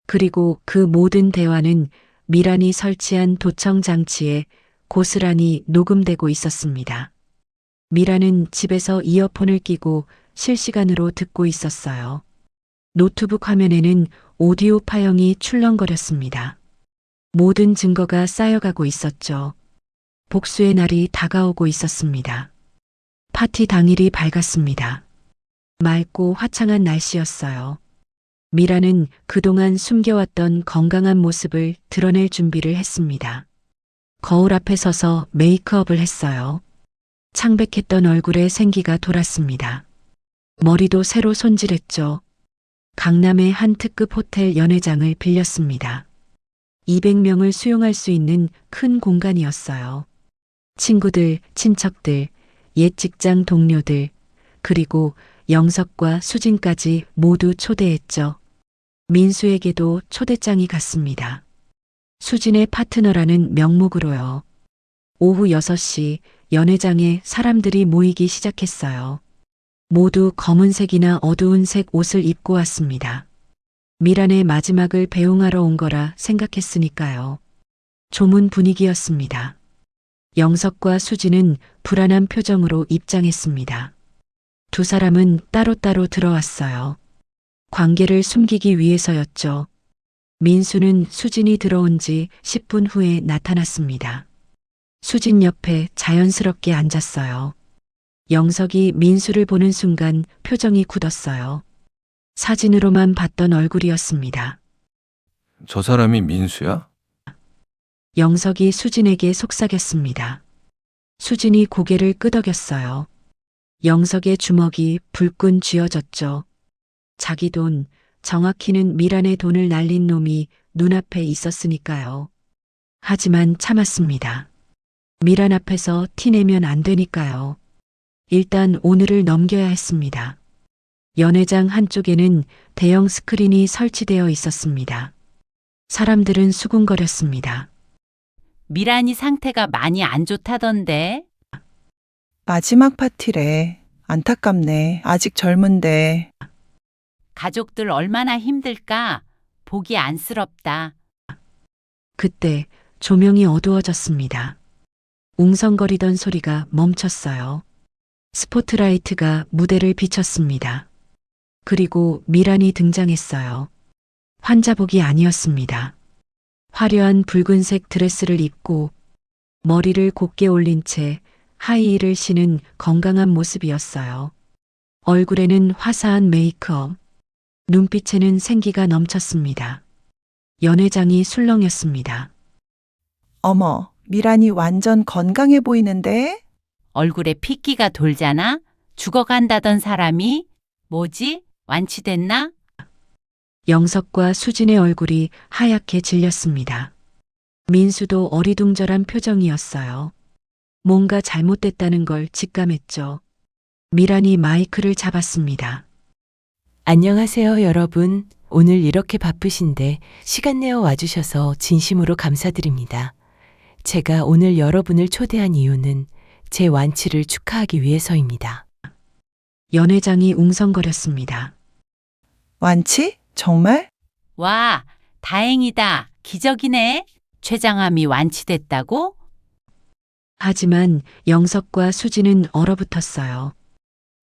그리고 그 모든 대화는 미란이 설치한 도청 장치에 고스란히 녹음되고 있었습니다. 미란은 집에서 이어폰을 끼고 실시간으로 듣고 있었어요. 노트북 화면에는 오디오 파형이 출렁거렸습니다. 모든 증거가 쌓여가고 있었죠. 복수의 날이 다가오고 있었습니다. 파티 당일이 밝았습니다. 맑고 화창한 날씨였어요. 미라는 그동안 숨겨왔던 건강한 모습을 드러낼 준비를 했습니다. 거울 앞에 서서 메이크업을 했어요. 창백했던 얼굴에 생기가 돌았습니다. 머리도 새로 손질했죠. 강남의 한 특급 호텔 연회장을 빌렸습니다. 200명을 수용할 수 있는 큰 공간이었어요. 친구들, 친척들, 옛 직장 동료들, 그리고 영석과 수진까지 모두 초대했죠. 민수에게도 초대장이 갔습니다. 수진의 파트너라는 명목으로요. 오후 6시 연회장에 사람들이 모이기 시작했어요. 모두 검은색이나 어두운 색 옷을 입고 왔습니다. 미란의 마지막을 배웅하러 온 거라 생각했으니까요. 조문 분위기였습니다. 영석과 수진은 불안한 표정으로 입장했습니다. 두 사람은 따로따로 들어왔어요. 관계를 숨기기 위해서였죠. 민수는 수진이 들어온 지 10분 후에 나타났습니다. 수진 옆에 자연스럽게 앉았어요. 영석이 민수를 보는 순간 표정이 굳었어요. 사진으로만 봤던 얼굴이었습니다. 저 사람이 민수야? 영석이 수진에게 속삭였습니다. 수진이 고개를 끄덕였어요. 영석의 주먹이 불끈 쥐어졌죠. 자기 돈, 정확히는 미란의 돈을 날린 놈이 눈앞에 있었으니까요. 하지만 참았습니다. 미란 앞에서 티내면 안 되니까요. 일단 오늘을 넘겨야 했습니다. 연회장 한쪽에는 대형 스크린이 설치되어 있었습니다. 사람들은 수군거렸습니다. 미란이 상태가 많이 안 좋다던데. 마지막 파티래. 안타깝네. 아직 젊은데. 가족들 얼마나 힘들까? 보기 안쓰럽다. 그때 조명이 어두워졌습니다. 웅성거리던 소리가 멈췄어요. 스포트라이트가 무대를 비췄습니다. 그리고 미란이 등장했어요. 환자복이 아니었습니다. 화려한 붉은색 드레스를 입고 머리를 곧게 올린 채 하이힐을 신은 건강한 모습이었어요. 얼굴에는 화사한 메이크업, 눈빛에는 생기가 넘쳤습니다. 연회장이 술렁였습니다. 어머, 미란이 완전 건강해 보이는데? 얼굴에 핏기가 돌잖아? 죽어간다던 사람이? 뭐지? 완치됐나? 영석과 수진의 얼굴이 하얗게 질렸습니다. 민수도 어리둥절한 표정이었어요. 뭔가 잘못됐다는 걸 직감했죠. 미란이 마이크를 잡았습니다. 안녕하세요, 여러분. 오늘 이렇게 바쁘신데 시간 내어 와주셔서 진심으로 감사드립니다. 제가 오늘 여러분을 초대한 이유는 제 완치를 축하하기 위해서입니다. 연회장이 웅성거렸습니다. 완치? 정말? 와, 다행이다. 기적이네. 췌장암이 완치됐다고? 하지만 영석과 수진은 얼어붙었어요.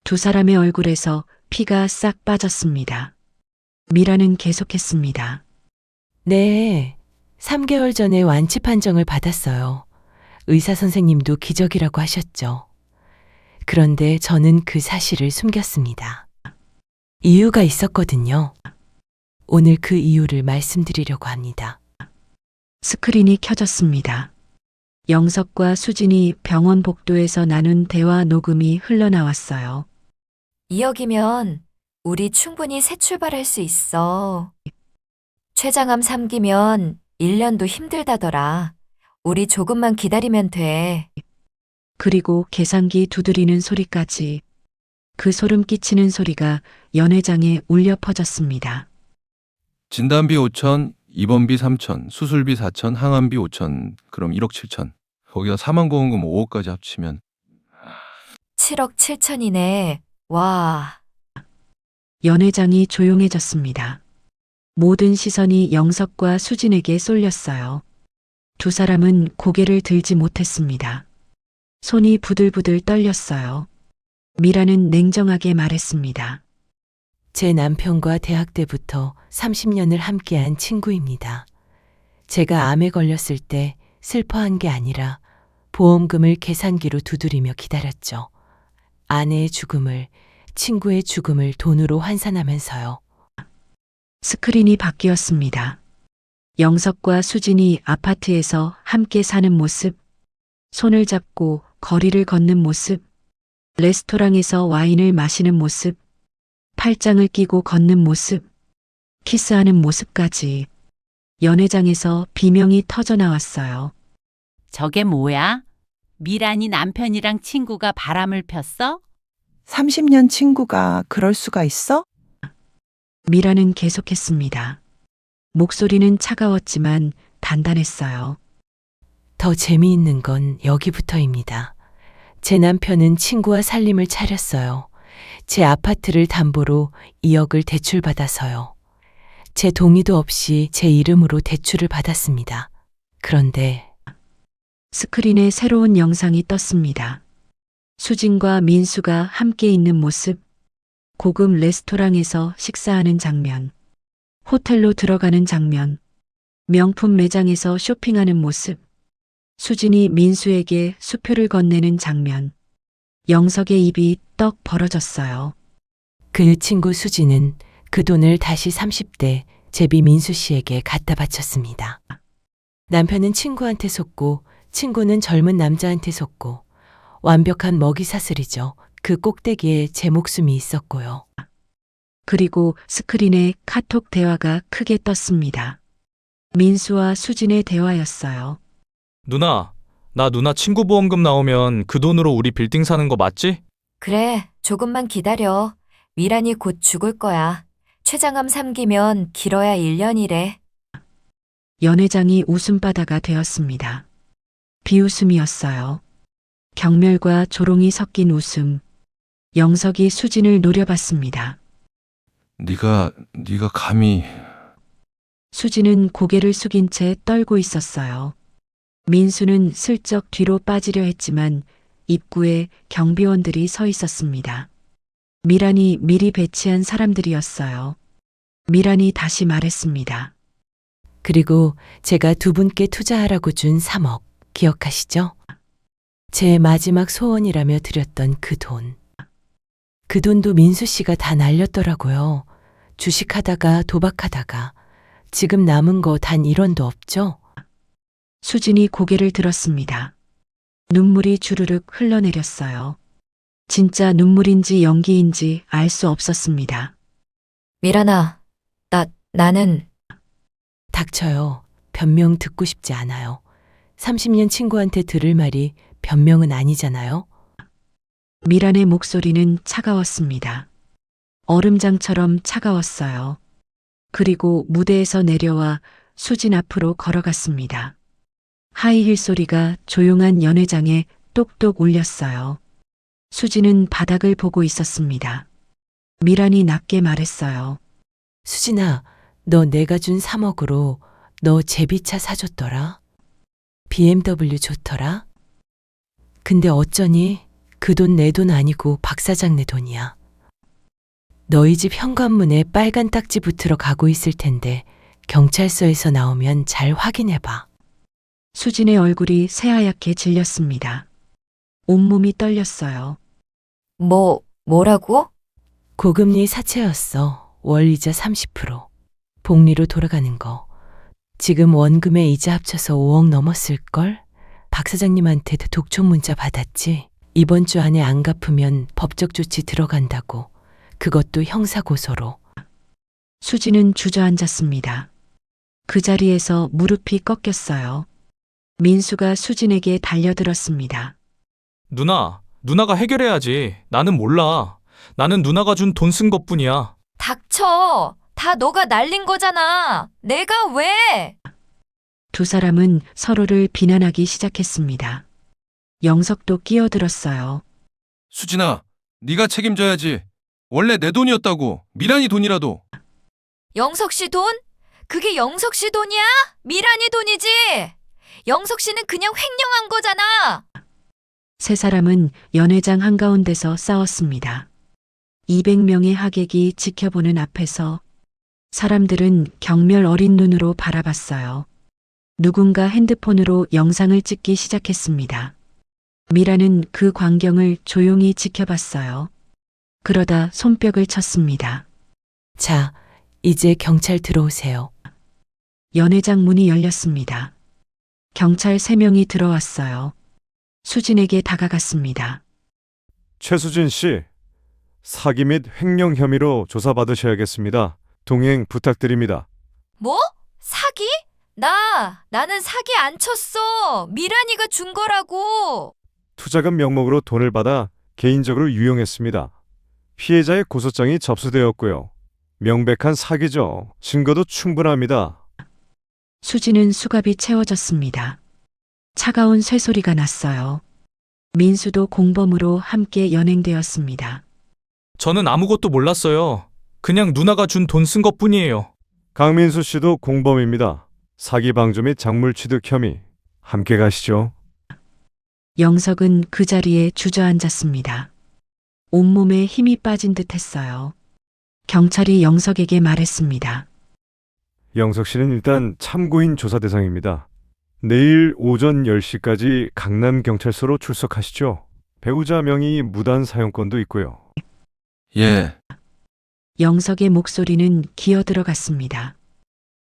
두 사람의 얼굴에서 피가 싹 빠졌습니다. 미라는 계속했습니다. 네, 3개월 전에 완치 판정을 받았어요. 의사 선생님도 기적이라고 하셨죠. 그런데 저는 그 사실을 숨겼습니다. 이유가 있었거든요. 오늘 그 이유를 말씀드리려고 합니다. 스크린이 켜졌습니다. 영석과 수진이 병원 복도에서 나눈 대화 녹음이 흘러나왔어요. 2억이면 우리 충분히 새 출발할 수 있어. 췌장암 3기면 1년도 힘들다더라. 우리 조금만 기다리면 돼. 그리고 계산기 두드리는 소리까지. 그 소름 끼치는 소리가 연회장에 울려 퍼졌습니다. 진단비 5천, 입원비 3천, 수술비 4천, 항암비 5천, 그럼 1억 7천. 거기다 사망보험금 5억까지 합치면 7억 7천이네. 와. 연회장이 조용해졌습니다. 모든 시선이 영석과 수진에게 쏠렸어요. 두 사람은 고개를 들지 못했습니다. 손이 부들부들 떨렸어요. 미라는 냉정하게 말했습니다. 제 남편과 대학 때부터 30년을 함께한 친구입니다. 제가 암에 걸렸을 때 슬퍼한 게 아니라 보험금을 계산기로 두드리며 기다렸죠. 아내의 죽음을, 친구의 죽음을 돈으로 환산하면서요. 스크린이 바뀌었습니다. 영석과 수진이 아파트에서 함께 사는 모습, 손을 잡고 거리를 걷는 모습, 레스토랑에서 와인을 마시는 모습, 팔짱을 끼고 걷는 모습, 키스하는 모습까지 연회장에서 비명이 터져 나왔어요. 저게 뭐야? 미란이 남편이랑 친구가 바람을 폈어? 30년 친구가 그럴 수가 있어? 미라는 계속했습니다. 목소리는 차가웠지만 단단했어요. 더 재미있는 건 여기부터입니다. 제 남편은 친구와 살림을 차렸어요. 제 아파트를 담보로 2억을 대출받아서요. 제 동의도 없이 제 이름으로 대출을 받았습니다. 그런데 스크린에 새로운 영상이 떴습니다. 수진과 민수가 함께 있는 모습, 고급 레스토랑에서 식사하는 장면, 호텔로 들어가는 장면, 명품 매장에서 쇼핑하는 모습, 수진이 민수에게 수표를 건네는 장면, 영석의 입이 떡 벌어졌어요. 그 친구 수지는 그 돈을 다시 30대 제비 민수 씨에게 갖다 바쳤습니다. 남편은 친구한테 속고 친구는 젊은 남자한테 속고 완벽한 먹이사슬이죠. 그 꼭대기에 제 목숨이 있었고요. 그리고 스크린에 카톡 대화가 크게 떴습니다. 민수와 수진의 대화였어요. 누나, 나 누나 친구 보험금 나오면 그 돈으로 우리 빌딩 사는 거 맞지? 그래, 조금만 기다려. 미란이 곧 죽을 거야. 췌장암 3기면 길어야 1년이래. 연회장이 웃음바다가 되었습니다. 비웃음이었어요. 경멸과 조롱이 섞인 웃음. 영석이 수진을 노려봤습니다. 네가 감히 수지는 고개를 숙인 채 떨고 있었어요. 민수는 슬쩍 뒤로 빠지려 했지만 입구에 경비원들이 서 있었습니다. 미란이 미리 배치한 사람들이었어요. 미란이 다시 말했습니다. 그리고 제가 두 분께 투자하라고 준 3억 기억하시죠? 제 마지막 소원이라며 드렸던 그 돈. 그 돈도 민수 씨가 다 날렸더라고요. 주식하다가 도박하다가 지금 남은 거 단 1원도 없죠? 수진이 고개를 들었습니다. 눈물이 주르륵 흘러내렸어요. 진짜 눈물인지 연기인지 알 수 없었습니다. 미란아, 나는 닥쳐요. 변명 듣고 싶지 않아요. 30년 친구한테 들을 말이 변명은 아니잖아요. 미란의 목소리는 차가웠습니다. 얼음장처럼 차가웠어요. 그리고 무대에서 내려와 수진 앞으로 걸어갔습니다. 하이힐 소리가 조용한 연회장에 똑똑 울렸어요. 수진은 바닥을 보고 있었습니다. 미란이 낮게 말했어요. 수진아, 너 내가 준 3억으로 너 제비차 사줬더라? BMW 좋더라? 근데 어쩌니 그 돈 내 돈 아니고 박 사장 내 돈이야. 너희 집 현관문에 빨간 딱지 붙으러 가고 있을 텐데 경찰서에서 나오면 잘 확인해봐. 수진의 얼굴이 새하얗게 질렸습니다. 온몸이 떨렸어요. 뭐라고? 고금리 사채였어. 월이자 30%. 복리로 돌아가는 거. 지금 원금에 이자 합쳐서 5억 넘었을걸? 박 사장님한테도 독촉 문자 받았지. 이번 주 안에 안 갚으면 법적 조치 들어간다고. 그것도 형사고소로. 수진은 주저앉았습니다. 그 자리에서 무릎이 꺾였어요. 민수가 수진에게 달려들었습니다. 누나가 해결해야지. 나는 몰라. 나는 누나가 준 돈 쓴 것뿐이야. 닥쳐. 다 너가 날린 거잖아. 내가 왜? 두 사람은 서로를 비난하기 시작했습니다. 영석도 끼어들었어요. 수진아, 네가 책임져야지. 원래 내 돈이었다고. 미란이 돈이라도. 영석 씨 돈? 그게 영석 씨 돈이야? 미란이 돈이지. 영석 씨는 그냥 횡령한 거잖아. 세 사람은 연회장 한가운데서 싸웠습니다. 200명의 하객이 지켜보는 앞에서 사람들은 경멸 어린 눈으로 바라봤어요. 누군가 핸드폰으로 영상을 찍기 시작했습니다. 미라는 그 광경을 조용히 지켜봤어요. 그러다 손뼉을 쳤습니다. 자, 이제 경찰 들어오세요. 연회장 문이 열렸습니다. 경찰 3명이 들어왔어요. 수진에게 다가갔습니다. 최수진 씨, 사기 및 횡령 혐의로 조사받으셔야겠습니다. 동행 부탁드립니다. 뭐? 사기? 나는 사기 안 쳤어. 미란이가 준 거라고. 투자금 명목으로 돈을 받아 개인적으로 유용했습니다. 피해자의 고소장이 접수되었고요. 명백한 사기죠. 증거도 충분합니다. 수진은 수갑이 채워졌습니다. 차가운 쇠소리가 났어요. 민수도 공범으로 함께 연행되었습니다. 저는 아무것도 몰랐어요. 그냥 누나가 준 돈 쓴 것뿐이에요. 강민수 씨도 공범입니다. 사기 방조 및 작물 취득 혐의. 함께 가시죠. 영석은 그 자리에 주저앉았습니다. 온몸에 힘이 빠진 듯 했어요. 경찰이 영석에게 말했습니다. 영석 씨는 일단 참고인 조사 대상입니다. 내일 오전 10시까지 강남경찰서로 출석하시죠. 배우자 명의 무단 사용권도 있고요. 예. 영석의 목소리는 기어 들어갔습니다.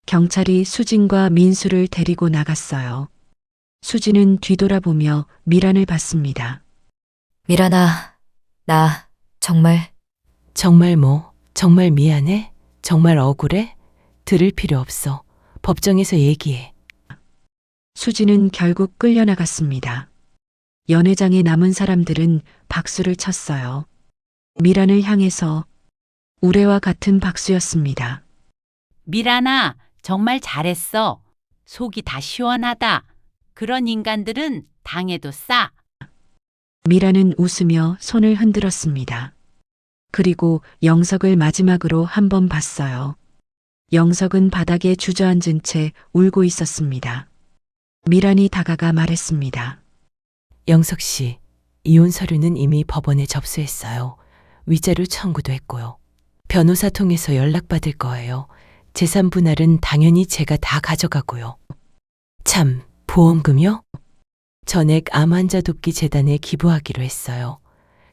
경찰이 수진과 민수를 데리고 나갔어요. 수진은 뒤돌아보며 미란을 봤습니다. 미란아, 나 정말 정말 뭐? 정말 미안해? 정말 억울해? 들을 필요 없어. 법정에서 얘기해. 수진은 결국 끌려나갔습니다. 연회장에 남은 사람들은 박수를 쳤어요. 미란을 향해서 우레와 같은 박수였습니다. 미란아, 정말 잘했어. 속이 다 시원하다. 그런 인간들은 당해도 싸. 미란은 웃으며 손을 흔들었습니다. 그리고 영석을 마지막으로 한 번 봤어요. 영석은 바닥에 주저앉은 채 울고 있었습니다. 미란이 다가가 말했습니다. 영석 씨, 이혼 서류는 이미 법원에 접수했어요. 위자료 청구도 했고요. 변호사 통해서 연락받을 거예요. 재산 분할은 당연히 제가 다 가져가고요. 참, 보험금요? 전액 암 환자 돕기 재단에 기부하기로 했어요.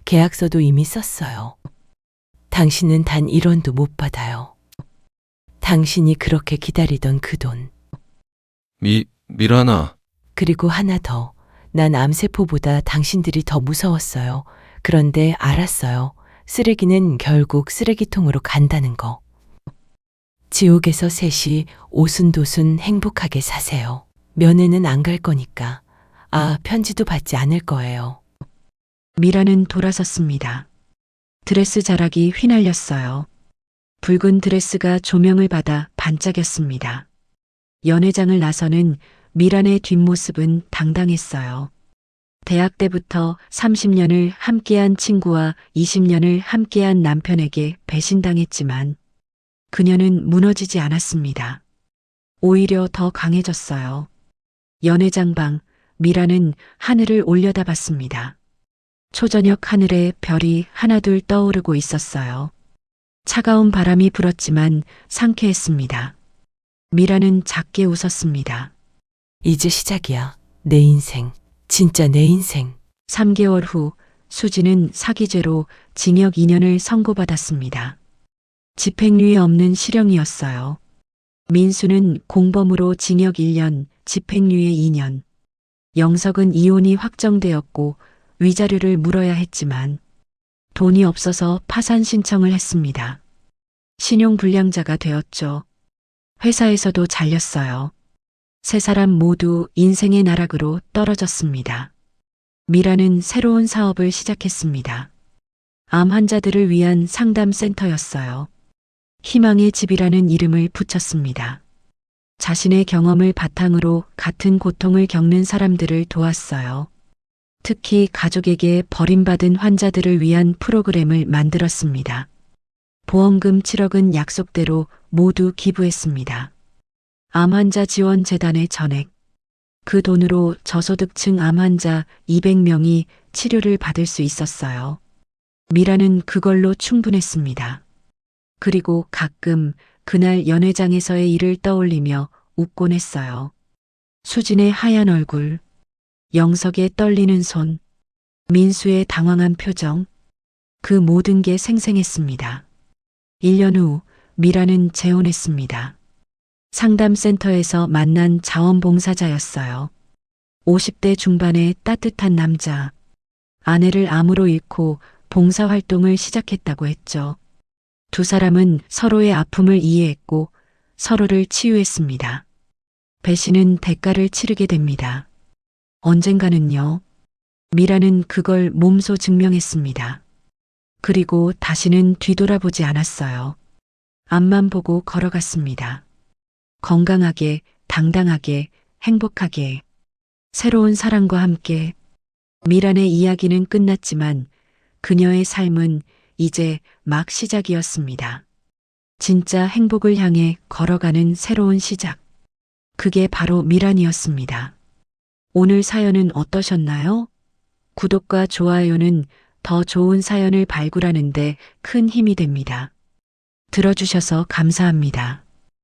계약서도 이미 썼어요. 당신은 단 1원도 못 받아요. 당신이 그렇게 기다리던 그 돈. 미란아. 그리고 하나 더. 난 암세포보다 당신들이 더 무서웠어요. 그런데 알았어요. 쓰레기는 결국 쓰레기통으로 간다는 거. 지옥에서 셋이 오순도순 행복하게 사세요. 면회는 안 갈 거니까. 아, 편지도 받지 않을 거예요. 미라는 돌아섰습니다. 드레스 자락이 휘날렸어요. 붉은 드레스가 조명을 받아 반짝였습니다. 연회장을 나서는 미란의 뒷모습은 당당했어요. 대학 때부터 30년을 함께한 친구와 20년을 함께한 남편에게 배신당했지만 그녀는 무너지지 않았습니다. 오히려 더 강해졌어요. 연회장방, 미라는 하늘을 올려다봤습니다. 초저녁 하늘에 별이 하나둘 떠오르고 있었어요. 차가운 바람이 불었지만 상쾌했습니다. 미라는 작게 웃었습니다. 이제 시작이야. 내 인생. 진짜 내 인생. 3개월 후 수지는 사기죄로 징역 2년을 선고받았습니다. 집행유예 없는 실형이었어요. 민수는 공범으로 징역 1년, 집행유예 2년. 영석은 이혼이 확정되었고 위자료를 물어야 했지만 돈이 없어서 파산 신청을 했습니다. 신용불량자가 되었죠. 회사에서도 잘렸어요. 세 사람 모두 인생의 나락으로 떨어졌습니다. 미라는 새로운 사업을 시작했습니다. 암 환자들을 위한 상담센터였어요. 희망의 집이라는 이름을 붙였습니다. 자신의 경험을 바탕으로 같은 고통을 겪는 사람들을 도왔어요. 특히 가족에게 버림받은 환자들을 위한 프로그램을 만들었습니다. 보험금 7억은 약속대로 모두 기부했습니다. 암 환자 지원 재단에 전액. 그 돈으로 저소득층 암 환자 200명이 치료를 받을 수 있었어요. 미라는 그걸로 충분했습니다. 그리고 가끔 그날 연회장에서의 일을 떠올리며 웃곤 했어요. 수진의 하얀 얼굴, 영석의 떨리는 손, 민수의 당황한 표정, 그 모든 게 생생했습니다. 1년 후 미라는 재혼했습니다. 상담센터에서 만난 자원봉사자였어요. 50대 중반의 따뜻한 남자. 아내를 암으로 잃고 봉사활동을 시작했다고 했죠. 두 사람은 서로의 아픔을 이해했고 서로를 치유했습니다. 배신은 대가를 치르게 됩니다. 언젠가는요. 미라는 그걸 몸소 증명했습니다. 그리고 다시는 뒤돌아보지 않았어요. 앞만 보고 걸어갔습니다. 건강하게, 당당하게, 행복하게, 새로운 사랑과 함께. 미란의 이야기는 끝났지만 그녀의 삶은 이제 막 시작이었습니다. 진짜 행복을 향해 걸어가는 새로운 시작. 그게 바로 미란이었습니다. 오늘 사연은 어떠셨나요? 구독과 좋아요는 더 좋은 사연을 발굴하는데 큰 힘이 됩니다. 들어주셔서 감사합니다.